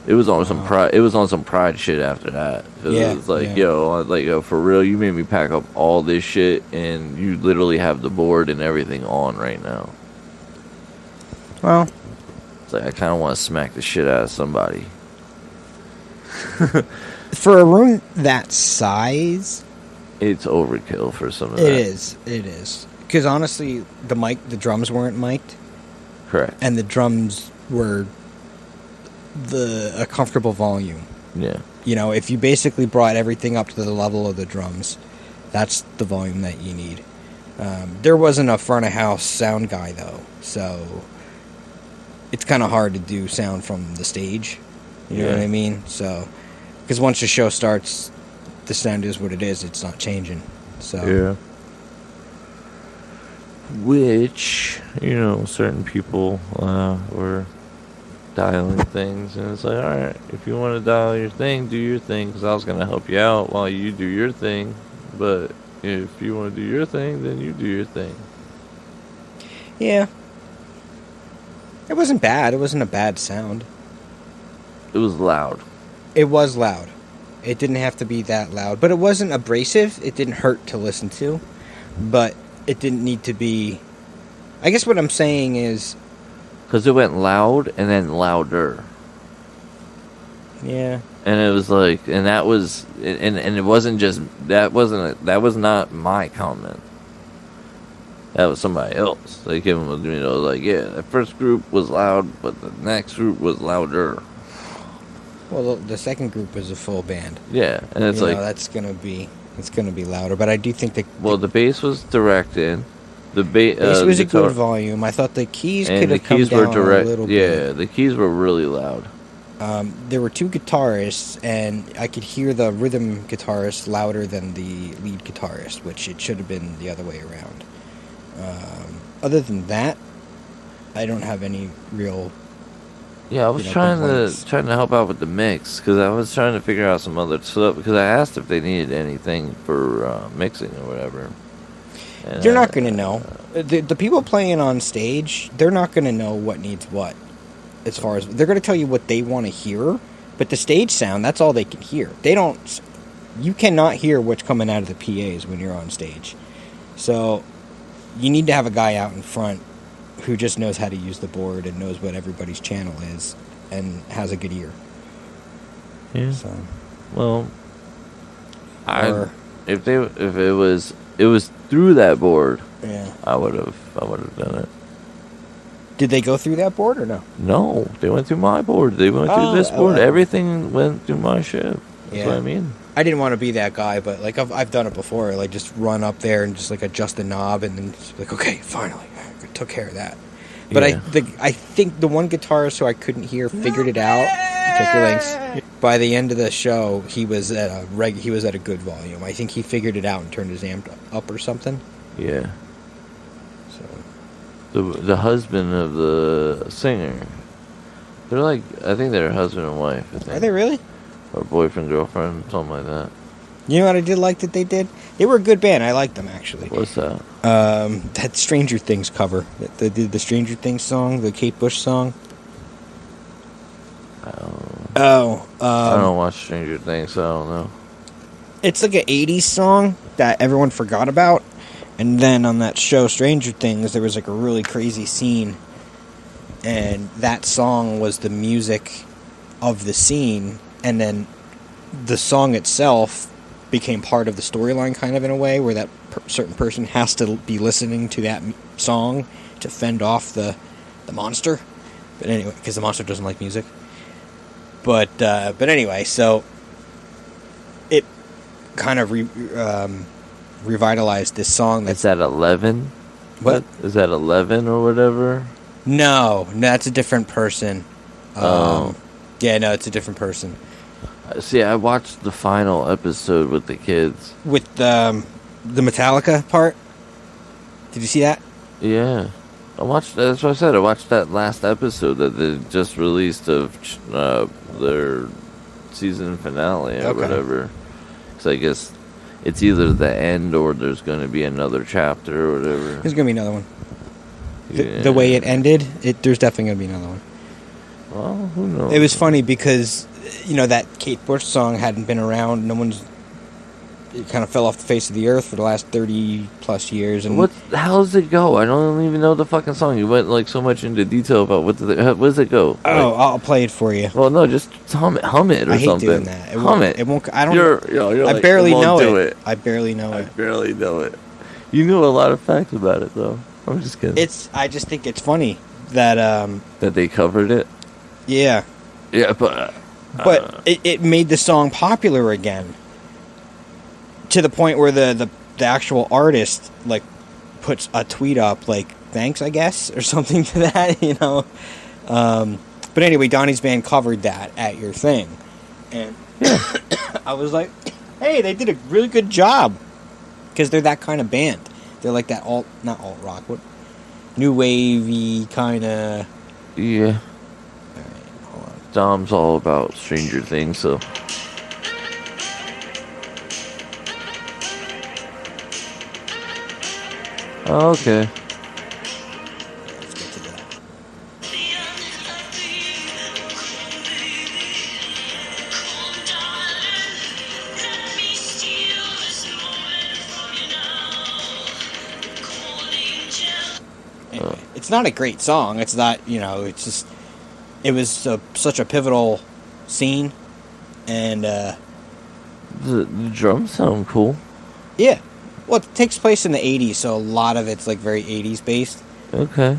It was on some pride. It was on some pride shit after that. Yeah, it was like, yo, for real, you made me pack up all this shit, and you literally have the board and everything on right now. Well, it's like I kind of want to smack the shit out of somebody. For a room that size, it's overkill for some of that. It is. Because honestly, the drums weren't mic'd. Correct. And the drums were a comfortable volume. Yeah. If you basically brought everything up to the level of the drums, that's the volume that you need. There wasn't a front of house sound guy though, so it's kind of hard to do sound from the stage. You know what I mean? So, because once the show starts, the sound is what it is. It's not changing. So yeah. Which, certain people were dialing things, and it's like, all right, if you want to dial your thing, do your thing, because I was going to help you out while you do your thing, but if you want to do your thing, then you do your thing. Yeah. It wasn't bad. It wasn't a bad sound. It was loud. It was loud. It didn't have to be that loud, but it wasn't abrasive. It didn't hurt to listen to, but it didn't need to be. I guess what I'm saying is, because it went loud and then louder. Yeah. And it was like, and that was, and it wasn't just, that was not my comment. That was somebody else. Like, him was, like, yeah, the first group was loud, but the next group was louder. Well, the second group was a full band. Yeah, and it's it's gonna be louder. But I do think the bass was direct in. The bass was a good volume. I thought the keys could have come down a little bit. Yeah, the keys were really loud. There were two guitarists, and I could hear the rhythm guitarist louder than the lead guitarist, which it should have been the other way around. Other than that, I don't have any real. Yeah, I was trying to help out with the mix, because I was trying to figure out some other stuff, because I asked if they needed anything for mixing or whatever. And they're not going to know. The people playing on stage, they're not going to know what needs what. As far as they're going to tell you what they want to hear, but the stage sound, that's all they can hear. You cannot hear what's coming out of the PAs when you're on stage. So you need to have a guy out in front who just knows how to use the board and knows what everybody's channel is and has a good ear. Yeah. So, well, if it was through that board, yeah, I would have done it. Did they go through that board or no? No, they went through my board. They went through this board. Everything went through my ship. That's what I mean. I didn't want to be that guy, but like I've done it before. Like just run up there and just like adjust the knob, and then just like, okay, finally, I took care of that. But I think the one guitarist who I couldn't hear figured it out. Check your links. By the end of the show, he was at a good volume. I think he figured it out and turned his amp up or something. Yeah. So the husband of the singer, they're like, I think they're husband and wife. I think. Are they really? Or boyfriend, girlfriend, something like that. You know what I did like that they did? They were a good band. I liked them, actually. What's that? That Stranger Things cover. They did the Stranger Things song, the Kate Bush song. I don't watch Stranger Things, so I don't know. It's like an 80s song that everyone forgot about. And then on that show, Stranger Things, there was like a really crazy scene. And that song was the music of the scene. And then the song itself became part of the storyline, kind of in a way, where that certain person has to be listening to that song to fend off the monster. But anyway, because the monster doesn't like music. But anyway, so it kind of revitalized this song. Is that 11? What? Is that 11 or whatever? No, that's a different person. Yeah, no, it's a different person. See, I watched the final episode with the kids. With the Metallica part? Did you see that? Yeah. That's what I said. I watched that last episode that they just released of their season finale or whatever. So I guess it's either the end or there's going to be another chapter or whatever. There's going to be another one. Yeah. The way it ended, there's definitely going to be another one. Well, who knows? It was funny because, that Kate Bush song hadn't been around. It kind of fell off the face of the earth for the last 30-plus years. And how does it go? I don't even know the fucking song. You went, so much into detail about what does it go? Oh, I'll play it for you. Well, no, just hum it or something. I hate doing that. Hum it. It won't. I don't. You're I like, barely it won't know do it. I barely know it. I barely know it. You knew a lot of facts about it, though. I'm just kidding. I just think it's funny that that they covered it. Yeah. Yeah, but it made the song popular again. To the point where the actual artist puts a tweet up thanks, I guess, or something to that, But anyway, Donnie's band covered that at your thing, and I was like, hey, they did a really good job because they're that kind of band. They're like that not alt rock, what new wavy kind of. Yeah. All right, hold on. Dom's all about Stranger Things, so. Oh, okay. Let's get to that. Anyway, it's not a great song. It's not, it's just, it was such a pivotal scene, and The drums sound cool. Yeah. Well, it takes place in the 80s, so a lot of it's very 80s based. Okay.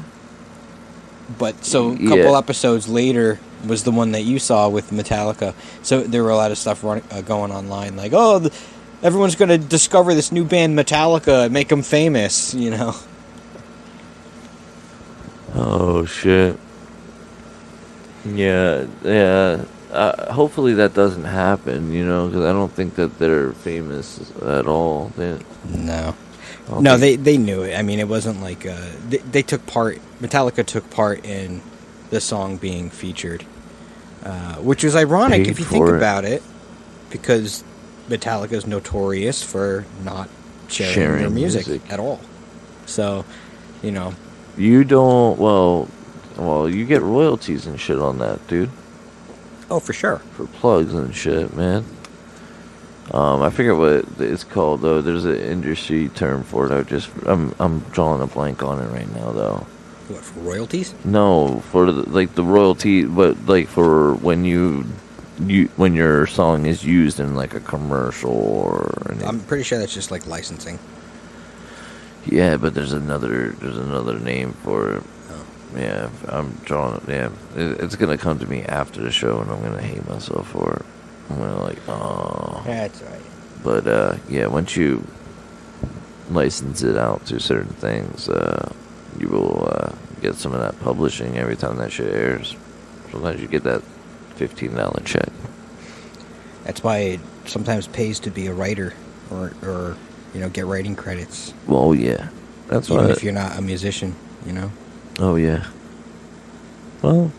But a couple episodes later was the one that you saw with Metallica. So there were a lot of stuff going online, everyone's going to discover this new band Metallica and make them famous, Oh, shit. Yeah. Hopefully that doesn't happen, because I don't think that they're famous at all. No, they knew it. I mean, it wasn't they took part. Metallica took part in the song being featured, which was ironic if you think about it, because Metallica's notorious for not sharing their music at all. So, you don't. Well, you get royalties and shit on that, dude. Oh, for sure. For plugs and shit, man. I forget what it's called though. There's an industry term for it. I'm drawing a blank on it right now though. What, for royalties? No, for the royalty, but for when when your song is used in a commercial or anything. I'm pretty sure that's just licensing. Yeah, but there's another name for it. Oh. Yeah, I'm drawing it. Yeah, it's gonna come to me after the show, and I'm gonna hate myself for it. I'm gonna oh. That's right. But yeah, once you license it out to certain things, you will get some of that publishing every time that shit airs. Sometimes you get that $15 check. That's why it sometimes pays to be a writer, or get writing credits. Well, yeah, that's even if you're not a musician, Oh yeah. Well,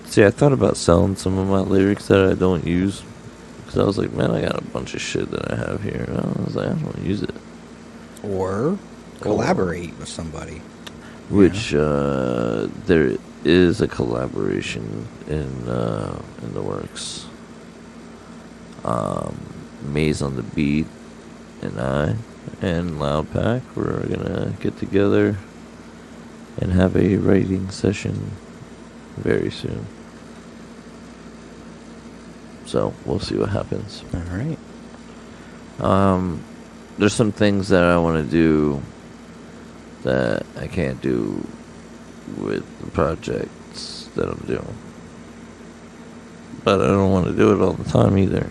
see, I thought about selling some of my lyrics that I don't use, because I was like, man, I got a bunch of shit that I have here. And I was like, I don't want to use it. Or collaborate with somebody. Which there is a collaboration in the works. Maze on the Beat and I and Loudpack, we're gonna get together and have a writing session very soon. So we'll see what happens. All right. There's some things that I want to do that I can't do with the projects that I'm doing. But I don't want to do it all the time either.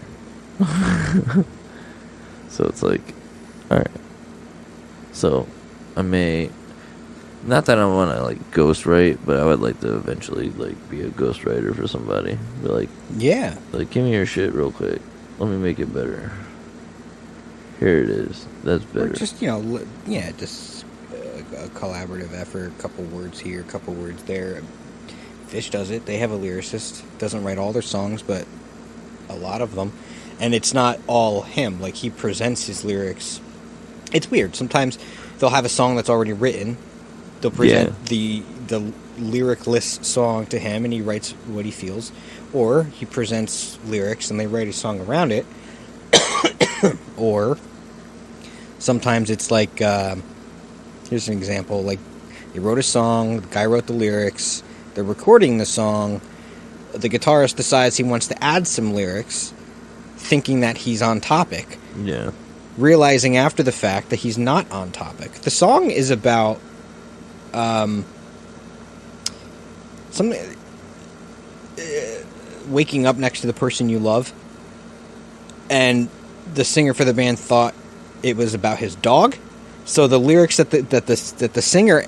So it's like, alright. So I may, not that I want to like ghostwrite, but I would like to eventually like be a ghostwriter for somebody. Be like, Yeah. like, give me your shit real quick. Let me make it better. Here it is. That's better. Or just, just a collaborative effort. A couple words here, a couple words there. Fish does it. They have a lyricist. Doesn't write all their songs, but a lot of them. And it's not all him. Like, he presents his lyrics. It's weird. Sometimes they'll have a song that's already written. They'll present the lyricless song to him, and he writes what he feels. Or he presents lyrics, and they write a song around it. Or sometimes it's like, here's an example. Like, they wrote a song, the guy wrote the lyrics, they're recording the song, the guitarist decides he wants to add some lyrics, thinking that he's on topic. Yeah. Realizing after the fact that he's not on topic. The song is about waking up next to the person you love, and the singer for the band thought it was about his dog. So the lyrics that the singer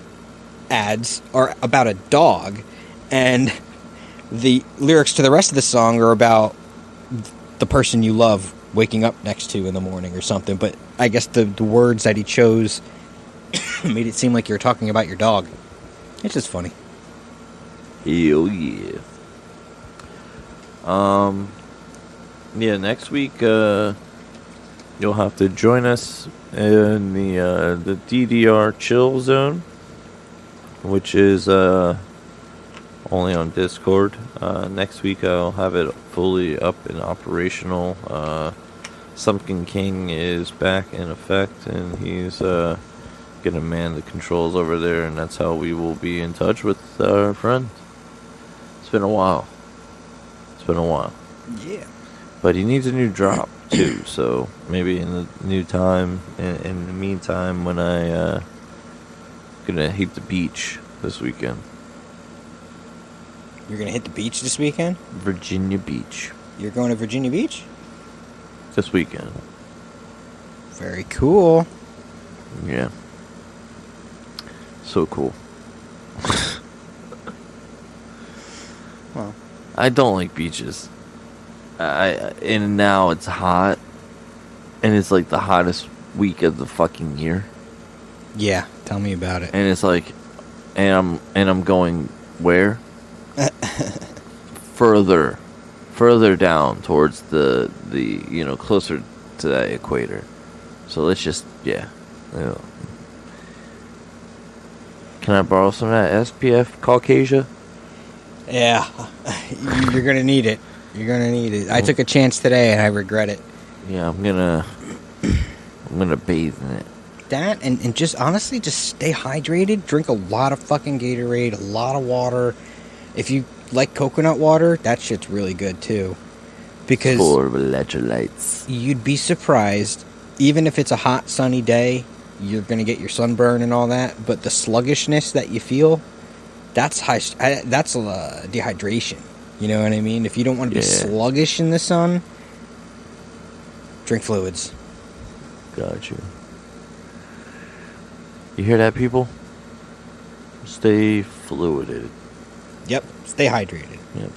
adds are about a dog, and the lyrics to the rest of the song are about the person you love waking up next to in the morning or something. But I guess the words that he chose made it seem like you were talking about your dog. It's just funny. Hell yeah. Yeah, next week, you'll have to join us in the DDR chill zone, which is only on Discord. Next week I'll have it fully up and operational. Slumpkin King is back in effect, and he's gonna man the controls over there, and that's how we will be in touch with our friend. It's been a while. Yeah. But he needs a new drop too, so maybe in the new time, in the meantime, when I gonna hit the beach this weekend. You're gonna hit the beach this weekend? Virginia Beach. You're going to Virginia Beach? This weekend. Very cool. Yeah. So cool. Well, I don't like beaches. And now it's hot, and it's like the hottest week of the fucking year. yeah, tell me about it. And it's like, and I'm going where? further down towards the closer to that equator. So let's just Can I borrow some of that SPF Caucasia? Yeah, you're gonna need it. You're gonna need it. I took a chance today, and I regret it. Yeah, I'm gonna bathe in it. That and just honestly, just stay hydrated. Drink a lot of fucking Gatorade, a lot of water. If you like coconut water, that shit's really good too. Because full of electrolytes. You'd be surprised, even if it's a hot, sunny day, you're gonna get your sunburn and all that. But the sluggishness that you feel, that's dehydration. You know what I mean? If you don't want to be sluggish in the sun, drink fluids. Got you. You hear that, people? Stay fluided. Yep. Stay hydrated. Yep.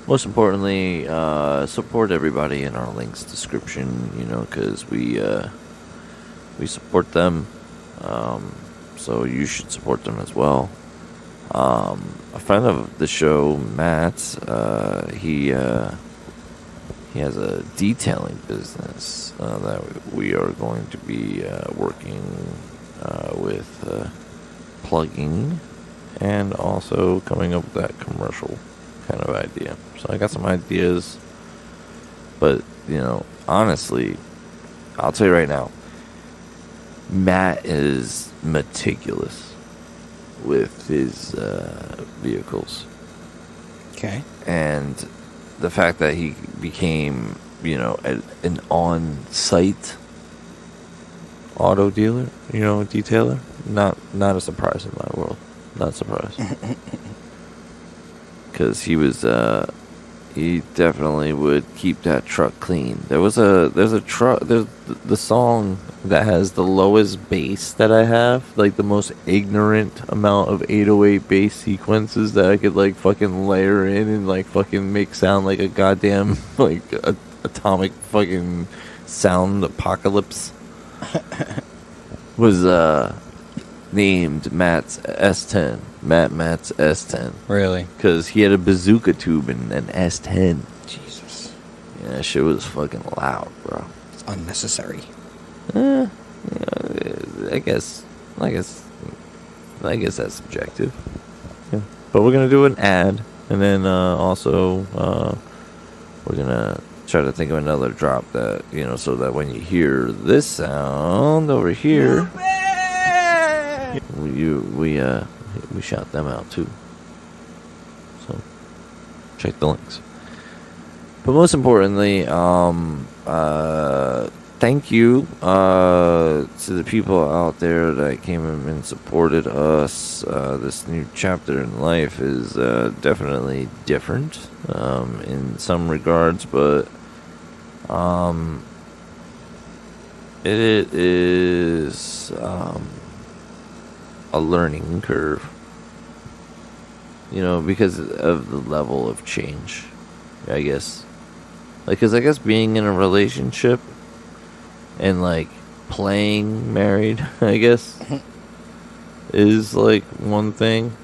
Most importantly, support everybody in our links description, because we support them. So you should support them as well. A friend of the show, Matt, he has a detailing business that we are going to be working with plugging, and also coming up with that commercial kind of idea. So I got some ideas, but honestly, I'll tell you right now, Matt is meticulous with his vehicles. Okay. And the fact that he became, an on-site auto dealer, detailer. Not a surprise in my world. Not surprised. Because he definitely would keep that truck clean. There's the song that has the lowest bass that I have, like the most ignorant amount of 808 bass sequences that I could like fucking layer in and like fucking make sound like a goddamn like atomic fucking sound apocalypse. Was named Matt's S10. Matt's S10. Really? Because he had a bazooka tube and an S10. Jesus. Yeah, that shit was fucking loud, bro. It's unnecessary. I guess that's subjective. Yeah. But we're gonna do an ad, and then also we're gonna try to think of another drop that so that when you hear this sound over here, we shout them out too. So check the links. But most importantly, thank you to the people out there that came and supported us. This new chapter in life is definitely different in some regards, but it is a learning curve, because of the level of change, I guess. Because I guess being in a relationship and like playing married, I guess, is like one thing,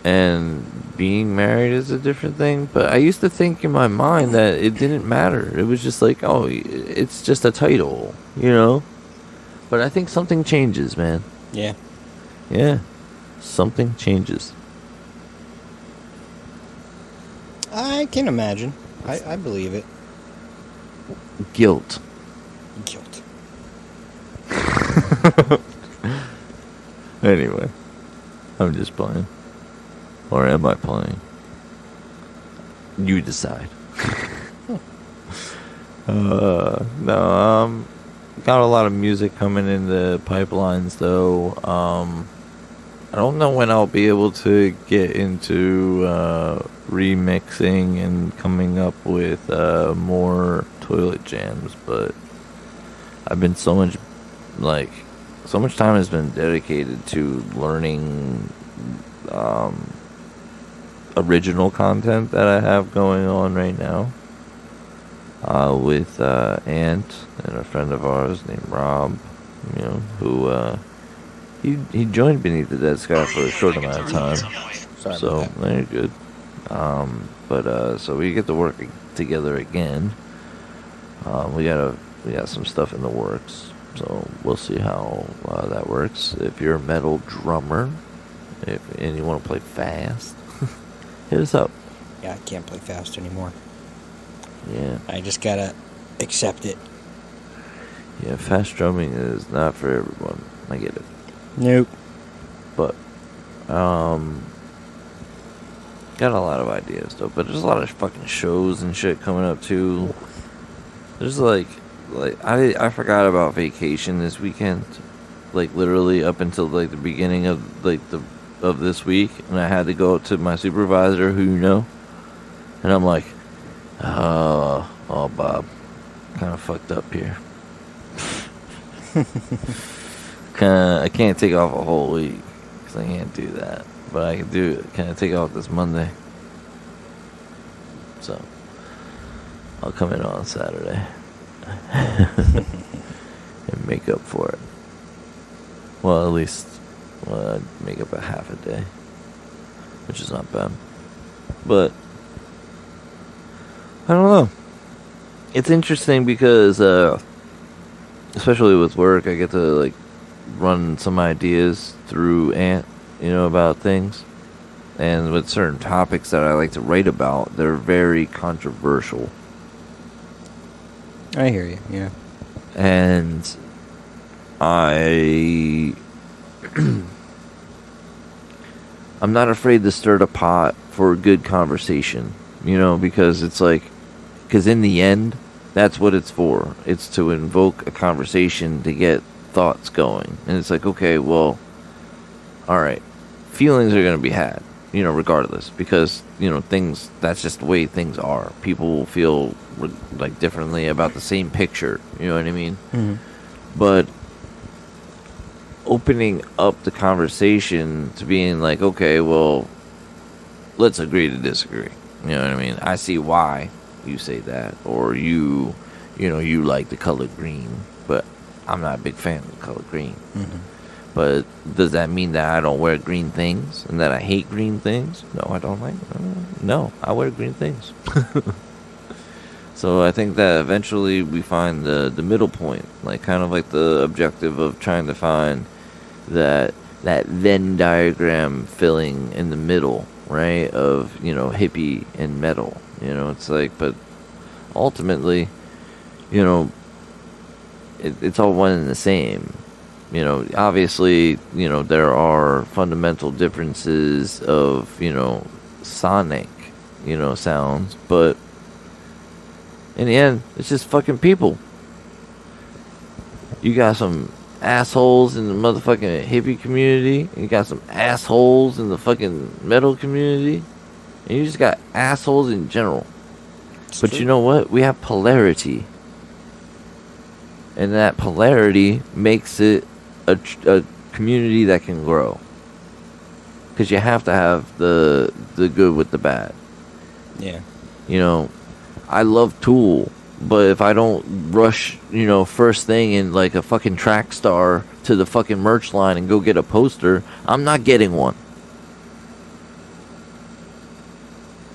and being married is a different thing. But I used to think in my mind that it didn't matter. It was just like, oh, it's just a title, But I think something changes, man. Yeah. Yeah. Something changes. I can imagine. I believe it. Guilt. Anyway, I'm just playing. Or am I playing? You decide. No, got a lot of music coming in the pipelines though. I don't know when I'll be able to get into remixing and coming up with more toilet jams, but I've been so much time has been dedicated to learning original content that I have going on right now with Ant and a friend of ours named Rob, who he joined Beneath the Dead Sky for a short amount of time. So very good. So we get to work together again. We got some stuff in the works, so we'll see how that works. If you're a metal drummer, and you want to play fast, hit us up. Yeah, I can't play fast anymore. Yeah. I just gotta accept it. Yeah, fast drumming is not for everyone. I get it. Nope. But got a lot of ideas though. But there's a lot of fucking shows and shit coming up too. There's like I forgot about vacation this weekend. Like literally up until like the beginning of of this week, and I had to go to my supervisor who and I'm like, oh Bob, kind of fucked up here. I can't take off a whole week because I can't do that, but I can do it. Can I take off this Monday? So I'll come in on Saturday and make up for it. Well, at least I'd make up a half a day, which is not bad. But I don't know. It's interesting because, especially with work, I get to run some ideas through Ant, about things. And with certain topics that I like to write about, they're very controversial. I hear you, yeah. And I'm not afraid to stir the pot for a good conversation, because it's because in the end, That's what it's for. It's to invoke a conversation to get thoughts going. And it's like, okay, well, all right, feelings are going to be had, regardless, because, things, that's just the way things are. People will feel like differently about the same picture, you know what I mean? Mm-hmm. But opening up the conversation to being like, okay, well, let's agree to disagree. You know what I mean? I see why you say that, or you like the color green, but I'm not a big fan of the color green. Mm-hmm. But does that mean that I don't wear green things and that I hate green things? No, I don't like them. No, I wear green things. So I think that eventually we find the middle point, like kind of like the objective of trying to find that Venn diagram filling in the middle, right, of, hippie and metal. It's like, but ultimately, it's all one and the same. Obviously, there are fundamental differences of, sonic, sounds, but in the end, it's just fucking people. You got some assholes in the motherfucking hippie community, and you got some assholes in the fucking metal community, and you just got assholes in general. It's But true. you know what? We have polarity. And that polarity makes it a community that can grow. Because you have to have the good with the bad. Yeah. I love Tool, but if I don't rush, first thing in like a fucking track star to the fucking merch line and go get a poster, I'm not getting one.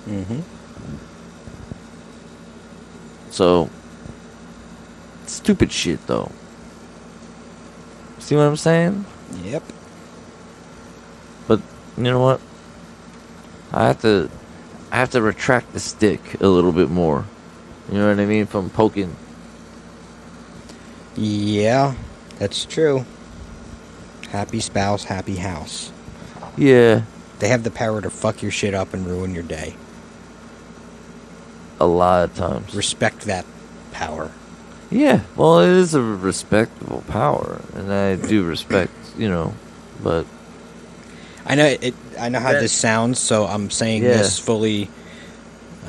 Mm-hmm. So, stupid shit though. See what I'm saying? Yep. But you know what? I have to retract the stick a little bit more. You know what I mean? From poking. Yeah, that's true. Happy spouse, happy house. Yeah, They have the power to fuck your shit up and ruin your day. a lot of times. Respect that power. Yeah, well, it is a respectable power, and I do respect, but I know it. I know how That- this sounds, so I'm saying Yeah. this fully.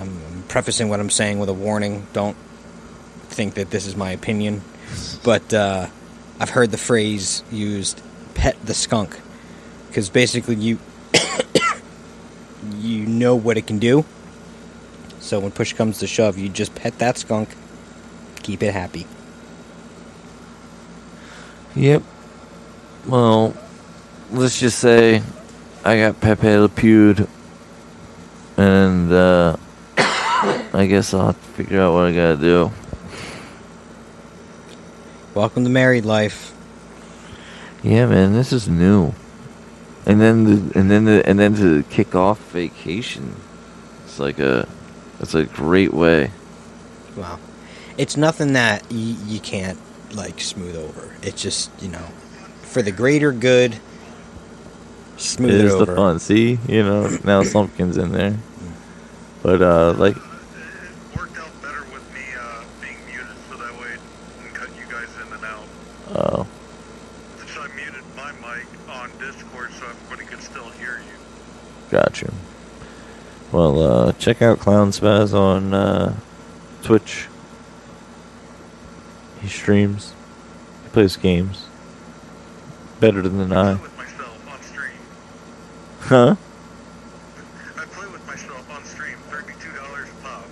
I'm prefacing what I'm saying with a warning. Don't think that this is my opinion, but I've heard the phrase used, "pet the skunk," because basically you you know what it can do. So when push comes to shove, you just pet that skunk, keep it happy. Yep. Well, let's just say I got Pepe Le Pewed, and I guess I'll have to figure out what I gotta do. Welcome to married life. Yeah, man, this is new. And then to kick off vacation, it's a great way. Wow. It's nothing that you can't, smooth over. It's just, for the greater good, smooth It it is over. the fun. See, now Slumpkin's in there, but It worked out better with me being muted, so that way it didn't cut you guys in and out. So I muted my mic on Discord so everybody could still hear you. Gotcha. Well, check out Clown Spaz on Twitch. He streams. He plays games. Better than I I. play with myself on stream. Huh? I play with myself on stream, $32 a pop.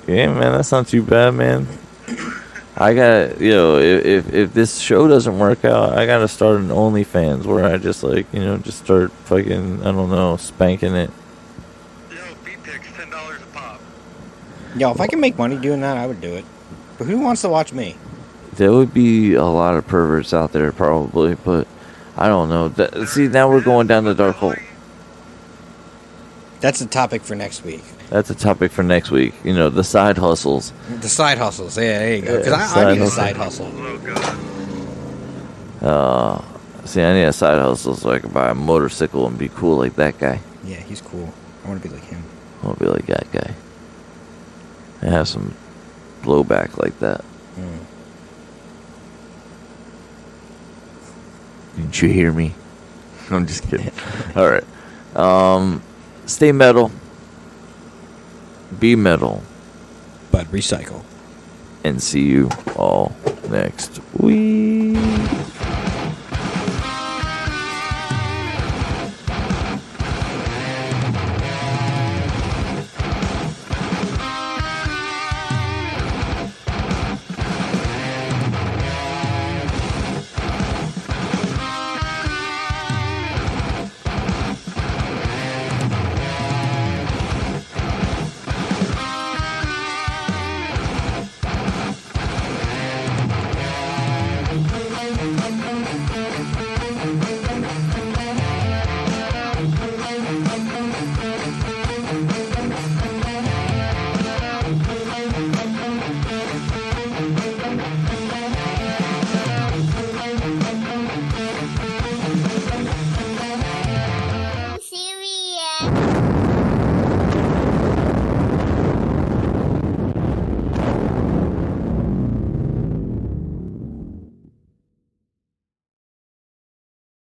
Yeah, man, that's not too bad, man. I got, if this show doesn't work out, I gotta start an OnlyFans where I just just start fucking, I don't know, spanking it. Yo, B-Picks, $10 a pop. Yo, if I can make money doing that, I would do it. But who wants to watch me? There would be a lot of perverts out there probably, but I don't know. See, now we're going down the dark hole. That's a topic for next week. That's a topic for next week. The side hustles. The side hustles. Yeah, there you go. Because Yeah, I need a side side hustle. Oh, God. See, I need a side hustle so I can buy a motorcycle and be cool like that guy. Yeah, he's cool. I want to be like him. I want to be like that guy. And have some blow back like that. Didn't you hear me? I'm just kidding. All right. Stay metal. Be metal. But recycle. And see you all next week.